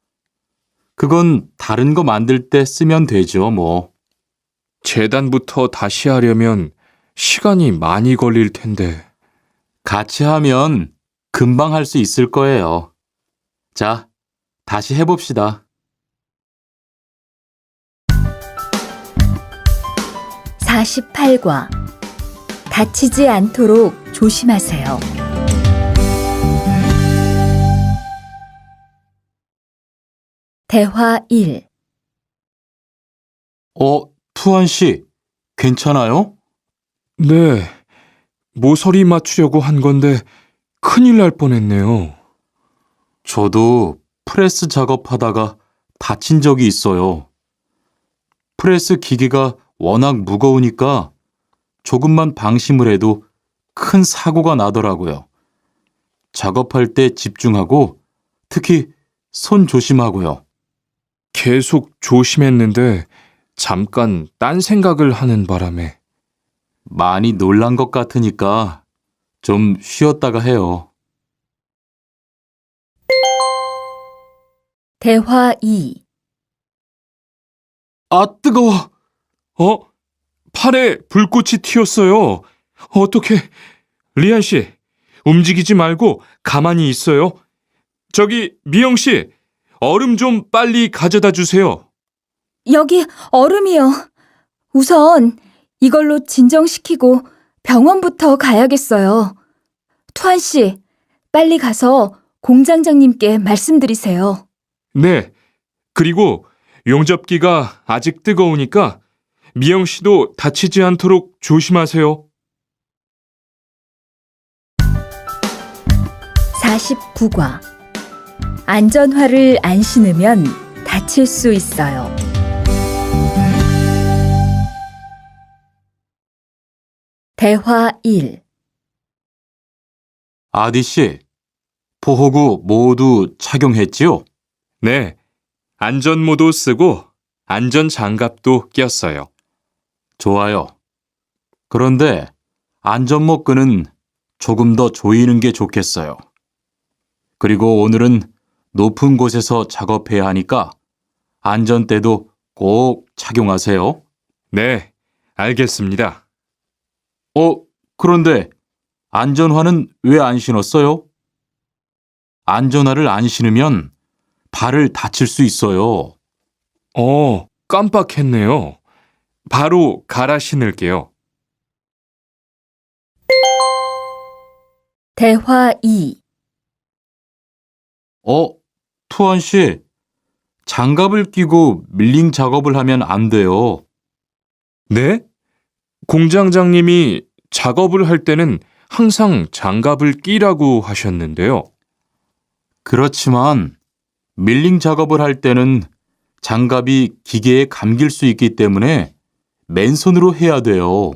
그건 다른 거 만들 때 쓰면 되죠, 뭐. 재단부터 다시 하려면 시간이 많이 걸릴 텐데. 같이 하면 금방 할 수 있을 거예요. 자, 다시 해봅시다. 48과 다치지 않도록 조심하세요. 대화 1. 투한 씨, 괜찮아요? 네, 모서리 맞추려고 한 건데 큰일 날 뻔했네요. 저도 프레스 작업하다가 다친 적이 있어요. 프레스 기계가 워낙 무거우니까 조금만 방심을 해도 큰 사고가 나더라고요. 작업할 때 집중하고 특히 손 조심하고요. 계속 조심했는데 잠깐 딴 생각을 하는 바람에. 많이 놀란 것 같으니까 좀 쉬었다가 해요. 대화 2. 아, 뜨거워! 팔에 불꽃이 튀었어요. 어떻게? 리안 씨, 움직이지 말고 가만히 있어요. 저기, 미영 씨, 얼음 좀 빨리 가져다 주세요. 여기 얼음이요. 우선 이걸로 진정시키고 병원부터 가야겠어요. 투한 씨, 빨리 가서 공장장님께 말씀드리세요. 네. 그리고 용접기가 아직 뜨거우니까 미영 씨도 다치지 않도록 조심하세요. 49과. 안전화를 안 신으면 다칠 수 있어요. 대화 1. 아디 씨, 보호구 모두 착용했지요? 네. 안전모도 쓰고 안전장갑도 꼈어요. 좋아요. 그런데 안전모 끈은 조금 더 조이는 게 좋겠어요. 그리고 오늘은 높은 곳에서 작업해야 하니까 안전대도 꼭 착용하세요. 네, 알겠습니다. 그런데 안전화는 왜 안 신었어요? 안전화를 안 신으면 발을 다칠 수 있어요. 깜빡했네요. 바로 갈아 신을게요. 대화 2. 투원 씨, 장갑을 끼고 밀링 작업을 하면 안 돼요. 네? 공장장님이 작업을 할 때는 항상 장갑을 끼라고 하셨는데요. 그렇지만 밀링 작업을 할 때는 장갑이 기계에 감길 수 있기 때문에 맨손으로 해야 돼요.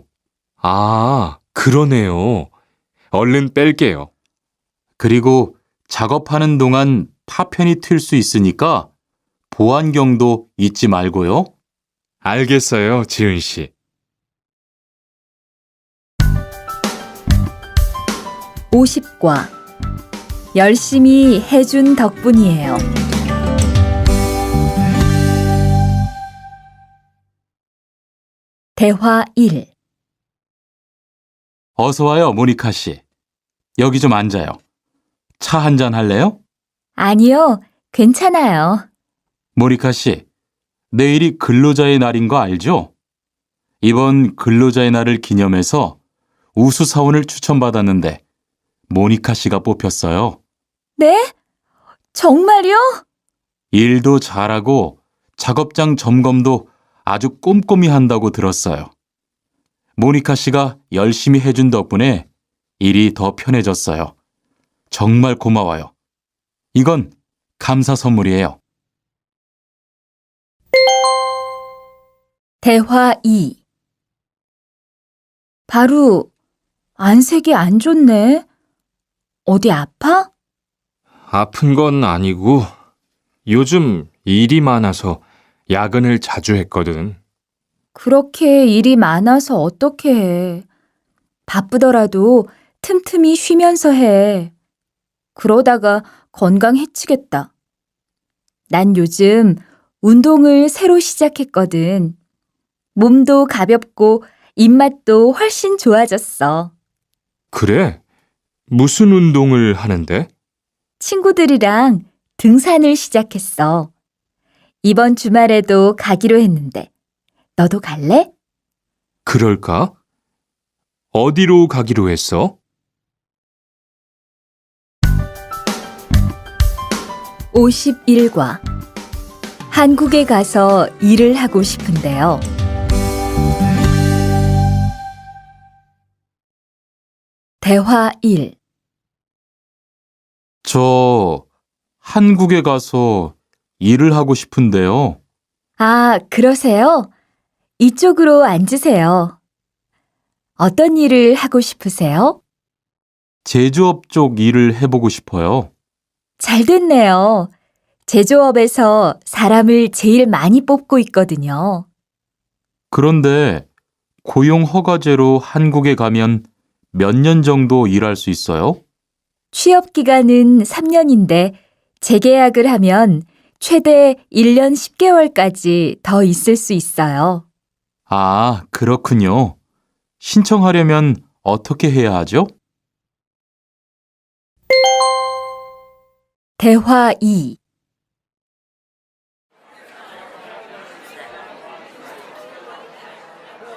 아, 그러네요. 얼른 뺄게요. 그리고 작업하는 동안 파편이 튈 수 있으니까 보안경도 잊지 말고요. 알겠어요, 지은 씨. 50과. 열심히 해준 덕분이에요. 대화 1. 어서 와요, 모니카 씨. 여기 좀 앉아요. 차 한잔 할래요? 아니요, 괜찮아요. 모니카 씨, 내일이 근로자의 날인 거 알죠? 이번 근로자의 날을 기념해서 우수 사원을 추천받았는데 모니카 씨가 뽑혔어요. 네? 정말요? 일도 잘하고 작업장 점검도 아주 꼼꼼히 한다고 들었어요. 모니카 씨가 열심히 해준 덕분에 일이 더 편해졌어요. 정말 고마워요. 이건 감사 선물이에요. 대화 2. 바로 안색이 안 좋네. 어디 아파? 아픈 건 아니고 요즘 일이 많아서 야근을 자주 했거든. 그렇게 일이 많아서 어떻게 해. 바쁘더라도 틈틈이 쉬면서 해. 그러다가 건강 해치겠다. 난 요즘 운동을 새로 시작했거든. 몸도 가볍고 입맛도 훨씬 좋아졌어. 그래? 무슨 운동을 하는데? 친구들이랑 등산을 시작했어. 이번 주말에도 가기로 했는데, 너도 갈래? 그럴까? 어디로 가기로 했어? 51과. 한국에 가서 일을 하고 싶은데요. 대화 1. 저 한국에 가서 일을 하고 싶은데요. 아, 그러세요? 이쪽으로 앉으세요. 어떤 일을 하고 싶으세요? 제조업 쪽 일을 해보고 싶어요. 잘 됐네요. 제조업에서 사람을 제일 많이 뽑고 있거든요. 그런데 고용 허가제로 한국에 가면 몇 년 정도 일할 수 있어요? 취업 기간은 3년인데 재계약을 하면 최대 1년 10개월까지 더 있을 수 있어요. 아, 그렇군요. 신청하려면 어떻게 해야 하죠? 대화 2.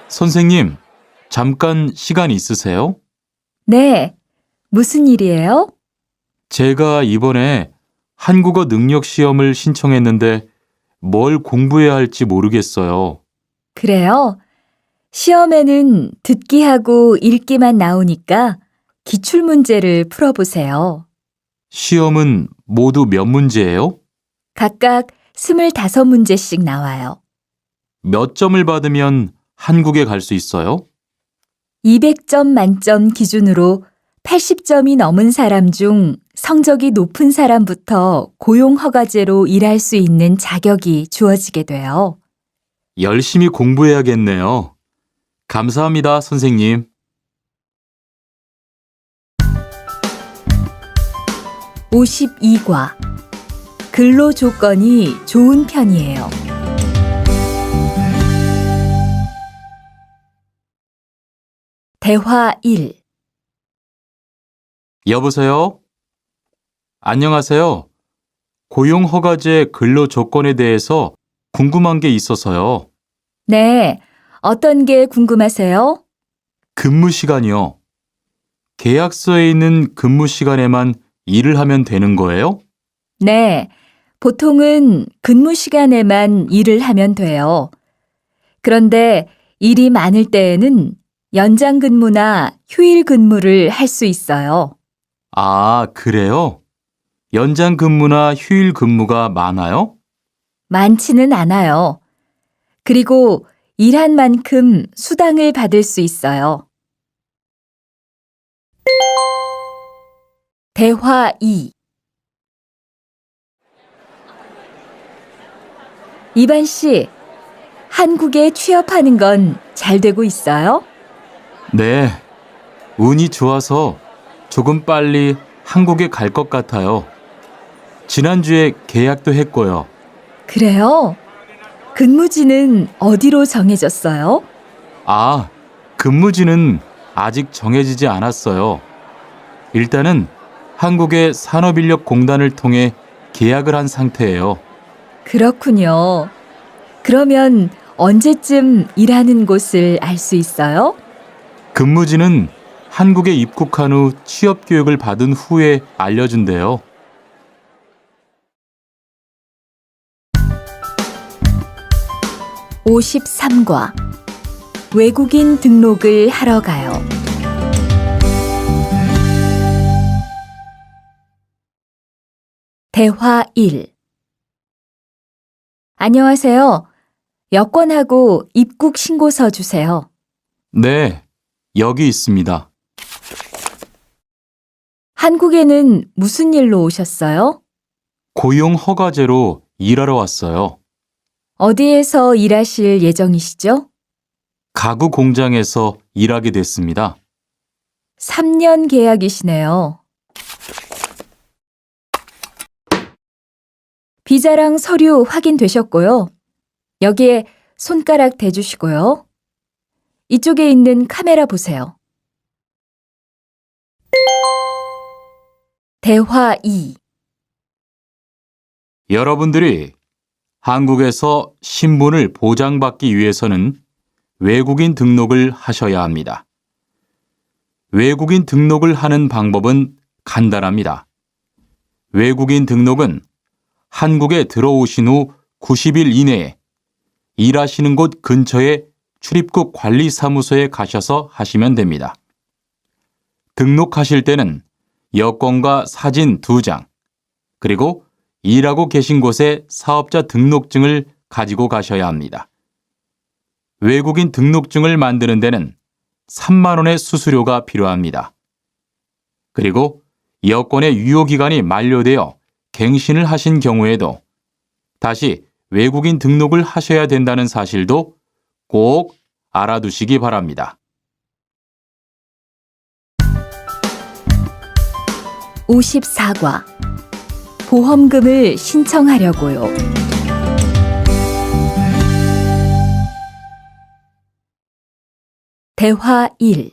선생님, 잠깐 시간 있으세요? 네. 무슨 일이에요? 제가 이번에 한국어 능력 시험을 신청했는데 뭘 공부해야 할지 모르겠어요. 그래요? 시험에는 듣기하고 읽기만 나오니까 기출문제를 풀어보세요. 시험은 모두 몇 문제예요? 각각 25문제씩 나와요. 몇 점을 받으면 한국에 갈 수 있어요? 200점 만점 기준으로 80점이 넘은 사람 중 성적이 높은 사람부터 고용허가제로 일할 수 있는 자격이 주어지게 돼요. 열심히 공부해야겠네요. 감사합니다, 선생님. 52과 근로 조건이 좋은 편이에요. 대화 1. 여보세요? 안녕하세요. 고용허가제 근로 조건에 대해서 궁금한 게 있어서요. 네, 어떤 게 궁금하세요? 근무 시간이요. 계약서에 있는 근무 시간에만 일을 하면 되는 거예요? 네, 보통은 근무 시간에만 일을 하면 돼요. 그런데 일이 많을 때에는 연장 근무나 휴일 근무를 할 수 있어요. 아, 그래요? 연장 근무나 휴일 근무가 많아요? 많지는 않아요. 그리고 일한 만큼 수당을 받을 수 있어요. 대화 2. 이반 씨, 한국에 취업하는 건 잘 되고 있어요? 네. 운이 좋아서 조금 빨리 한국에 갈 것 같아요. 지난주에 계약도 했고요. 그래요? 근무지는 어디로 정해졌어요? 아, 근무지는 아직 정해지지 않았어요. 일단은 한국의 산업인력공단을 통해 계약을 한 상태예요. 그렇군요. 그러면 언제쯤 일하는 곳을 알 수 있어요? 근무지는 한국에 입국한 후 취업 교육을 받은 후에 알려준대요. 53과 외국인 등록을 하러 가요. 대화 1. 안녕하세요. 여권하고 입국 신고서 주세요. 네, 여기 있습니다. 한국에는 무슨 일로 오셨어요? 고용 허가제로 일하러 왔어요. 어디에서 일하실 예정이시죠? 가구 공장에서 일하게 됐습니다. 3년 계약이시네요. 비자랑 서류 확인되셨고요. 여기에 손가락 대주시고요. 이쪽에 있는 카메라 보세요. 대화 2. 여러분들이 한국에서 신분을 보장받기 위해서는 외국인 등록을 하셔야 합니다. 외국인 등록을 하는 방법은 간단합니다. 외국인 등록은 한국에 들어오신 후 90일 이내에 일하시는 곳 근처의 출입국 관리사무소에 가셔서 하시면 됩니다. 등록하실 때는 여권과 사진 2장, 그리고 일하고 계신 곳의 사업자 등록증을 가지고 가셔야 합니다. 외국인 등록증을 만드는 데는 3만 원의 수수료가 필요합니다. 그리고 여권의 유효기간이 만료되어 갱신을 하신 경우에도 다시 외국인 등록을 하셔야 된다는 사실도 꼭 알아두시기 바랍니다. 54과 보험금을 신청하려고요. 대화 1.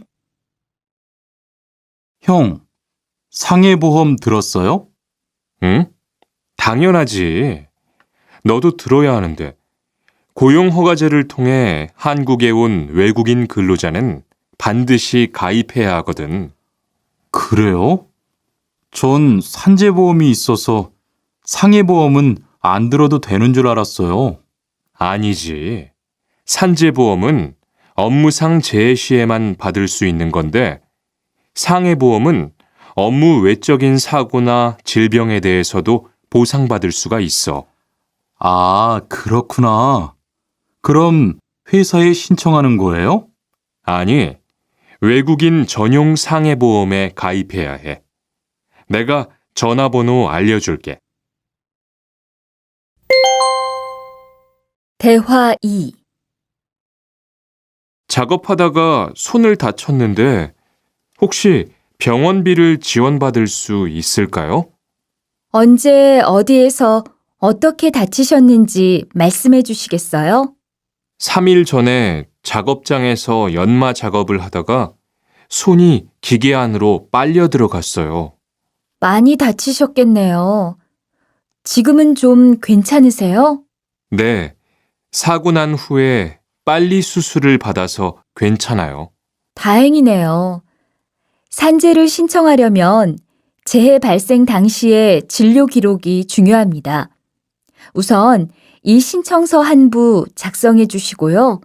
형, 상해보험 들었어요? 응? 당연하지. 너도 들어야 하는데. 고용허가제를 통해 한국에 온 외국인 근로자는 반드시 가입해야 하거든. 그래요? 전 산재보험이 있어서 상해보험은 안 들어도 되는 줄 알았어요. 아니지. 산재보험은 업무상 재해 시에만 받을 수 있는 건데, 상해보험은 업무 외적인 사고나 질병에 대해서도 보상받을 수가 있어. 아, 그렇구나. 그럼 회사에 신청하는 거예요? 아니, 외국인 전용 상해보험에 가입해야 해. 내가 전화번호 알려줄게. 대화 2. 작업하다가 손을 다쳤는데 혹시 병원비를 지원받을 수 있을까요? 언제 어디에서 어떻게 다치셨는지 말씀해 주시겠어요? 3일 전에 작업장에서 연마 작업을 하다가 손이 기계 안으로 빨려 들어갔어요. 많이 다치셨겠네요. 지금은 좀 괜찮으세요? 네, 사고 난 후에 빨리 수술을 받아서 괜찮아요. 다행이네요. 산재를 신청하려면 재해 발생 당시의 진료 기록이 중요합니다. 우선 이 신청서 한 부 작성해 주시고요.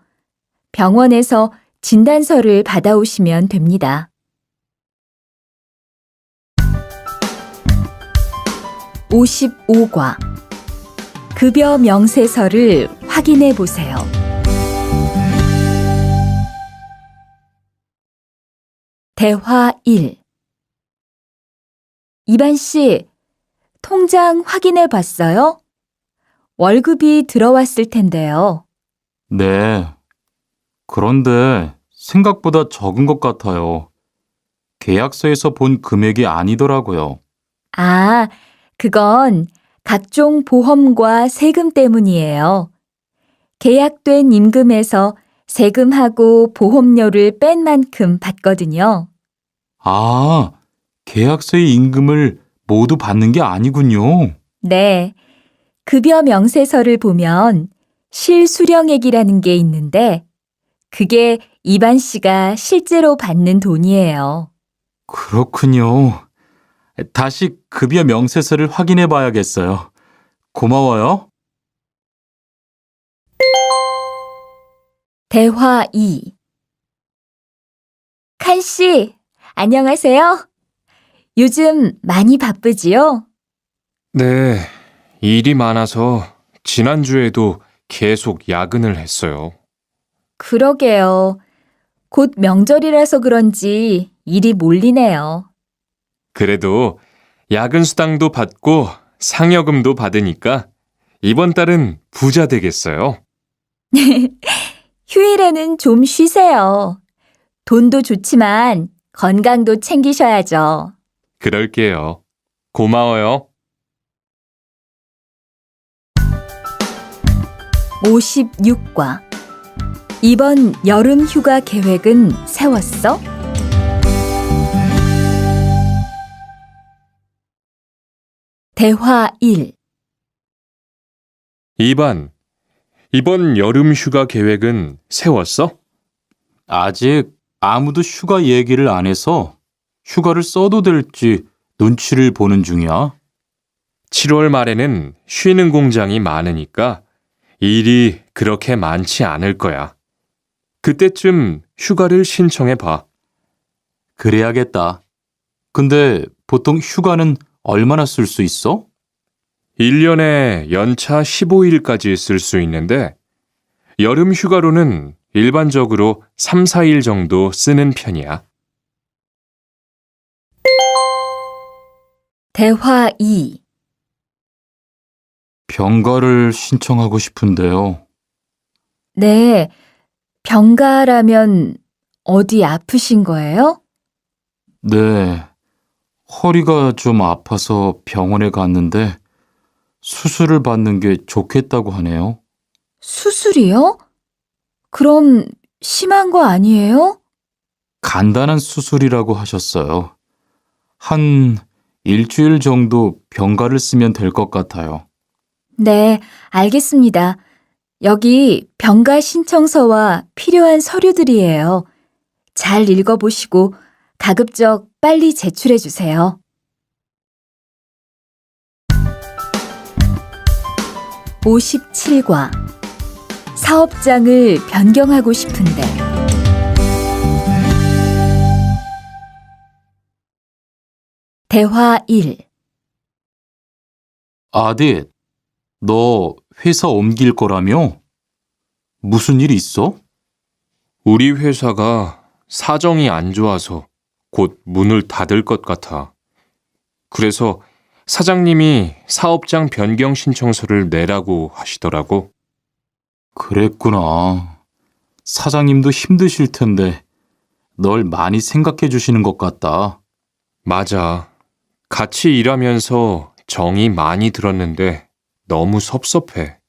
병원에서 진단서를 받아오시면 됩니다. 55과 급여 명세서를 확인해 보세요. 대화 1. 이반 씨, 통장 확인해 봤어요? 월급이 들어왔을 텐데요. 네. 그런데 생각보다 적은 것 같아요. 계약서에서 본 금액이 아니더라고요. 아, 그건 각종 보험과 세금 때문이에요. 계약된 임금에서 세금하고 보험료를 뺀 만큼 받거든요. 아, 계약서의 임금을 모두 받는 게 아니군요. 네. 급여 명세서를 보면 실수령액이라는 게 있는데 그게 이반 씨가 실제로 받는 돈이에요. 그렇군요. 다시 급여 명세서를 확인해 봐야겠어요. 고마워요. 대화 2. 칸 씨, 안녕하세요. 요즘 많이 바쁘지요? 네, 일이 많아서 지난주에도 계속 야근을 했어요. 그러게요. 곧 명절이라서 그런지 일이 몰리네요. 그래도 야근 수당도 받고 상여금도 받으니까 이번 달은 부자 되겠어요. 휴일에는 좀 쉬세요. 돈도 좋지만 건강도 챙기셔야죠. 그럴게요. 고마워요. 56과 이번 여름 휴가 계획은 세웠어? 대화 1. 2번. 이번 여름 휴가 계획은 세웠어? 아직 아무도 휴가 얘기를 안 해서 휴가를 써도 될지 눈치를 보는 중이야. 7월 말에는 쉬는 공장이 많으니까 일이 그렇게 많지 않을 거야. 그때쯤 휴가를 신청해 봐. 그래야겠다. 근데 보통 휴가는 얼마나 쓸 수 있어? 1년에 연차 15일까지 쓸 수 있는데 여름 휴가로는 일반적으로 3, 4일 정도 쓰는 편이야. 대화 2. 병가를 신청하고 싶은데요. 네, 병가라면 어디 아프신 거예요? 네, 허리가 좀 아파서 병원에 갔는데 수술을 받는 게 좋겠다고 하네요. 수술이요? 그럼 심한 거 아니에요? 간단한 수술이라고 하셨어요. 한 일주일 정도 병가를 쓰면 될 것 같아요. 네, 알겠습니다. 여기 병가 신청서와 필요한 서류들이에요. 잘 읽어보시고 가급적 빨리 제출해 주세요. 57과 사업장을 변경하고 싶은데 대화 1. 아딧, 너 회사 옮길 거라며? 무슨 일 있어? 우리 회사가 사정이 안 좋아서 곧 문을 닫을 것 같아. 그래서 사장님이 사업장 변경 신청서를 내라고 하시더라고. 그랬구나. 사장님도 힘드실 텐데 널 많이 생각해 주시는 것 같다. 맞아. 같이 일하면서 정이 많이 들었는데 너무 섭섭해.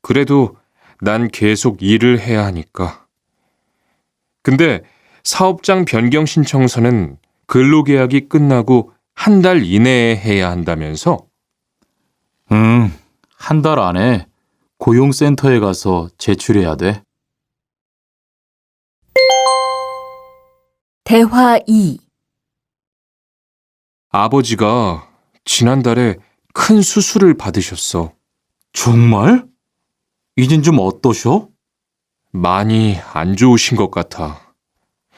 그래도 난 계속 일을 해야 하니까. 근데 사업장 변경 신청서는 근로계약이 끝나고 한 달 이내에 해야 한다면서? 응, 한 달 안에 고용센터에 가서 제출해야 돼. 대화 2. 아버지가 지난달에 큰 수술을 받으셨어. 정말? 이젠 좀 어떠셔? 많이 안 좋으신 것 같아.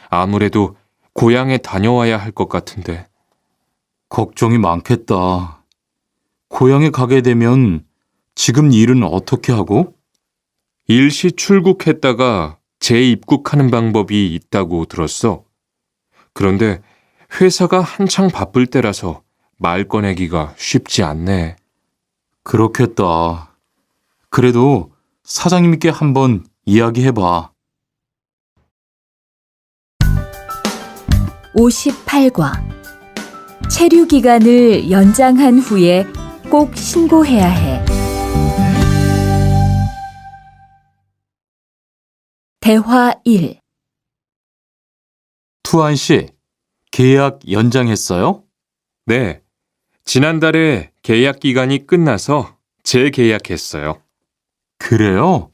아무래도 고향에 다녀와야 할 것 같은데. 걱정이 많겠다. 고향에 가게 되면 지금 일은 어떻게 하고? 일시 출국했다가 재입국하는 방법이 있다고 들었어. 그런데 회사가 한창 바쁠 때라서 말 꺼내기가 쉽지 않네. 그렇겠다. 그래도 사장님께 한번 이야기해봐. 58과 체류 기간을 연장한 후에 꼭 신고해야 해. 대화 1. 투안 씨, 계약 연장했어요? 네, 지난달에 계약 기간이 끝나서 재계약했어요. 그래요?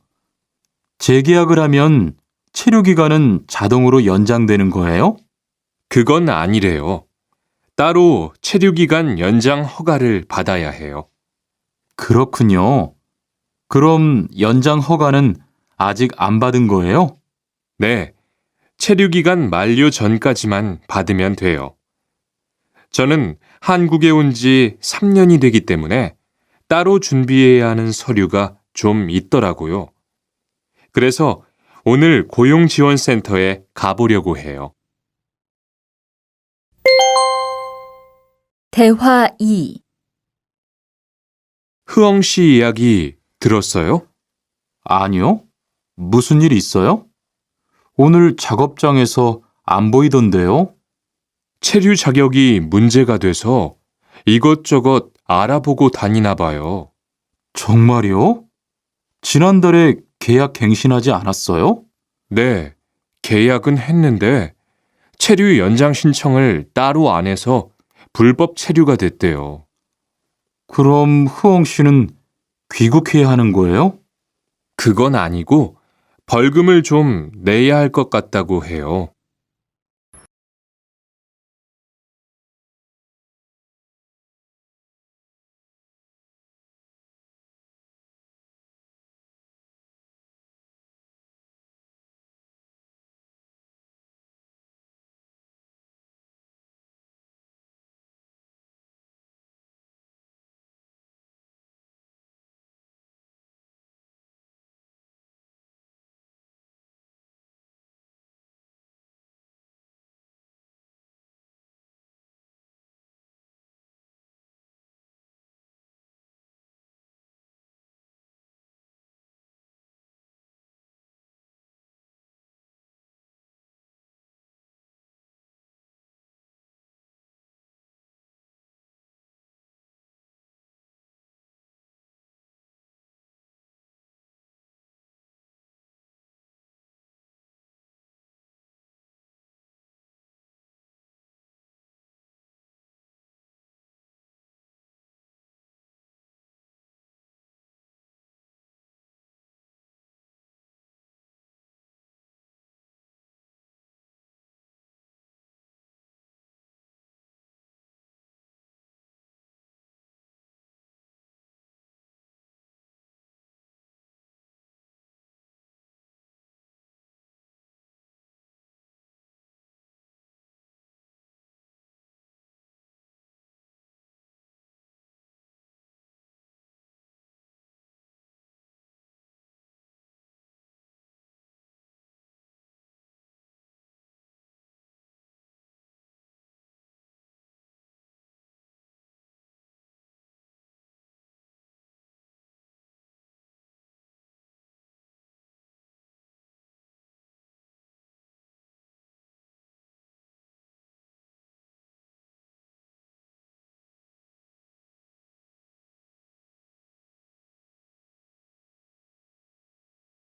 재계약을 하면 체류 기간은 자동으로 연장되는 거예요? 그건 아니래요. 따로 체류기간 연장 허가를 받아야 해요. 그렇군요. 그럼 연장 허가는 아직 안 받은 거예요? 네, 체류기간 만료 전까지만 받으면 돼요. 저는 한국에 온 지 3년이 되기 때문에 따로 준비해야 하는 서류가 좀 있더라고요. 그래서 오늘 고용지원센터에 가보려고 해요. 대화 2. 흐엉 씨 이야기 들었어요? 아니요. 무슨 일 있어요? 오늘 작업장에서 안 보이던데요? 체류 자격이 문제가 돼서 이것저것 알아보고 다니나 봐요. 정말요? 지난달에 계약 갱신하지 않았어요? 네, 계약은 했는데 체류 연장 신청을 따로 안 해서 불법 체류가 됐대요. 그럼 흐엉 씨는 귀국해야 하는 거예요? 그건 아니고 벌금을 좀 내야 할 것 같다고 해요.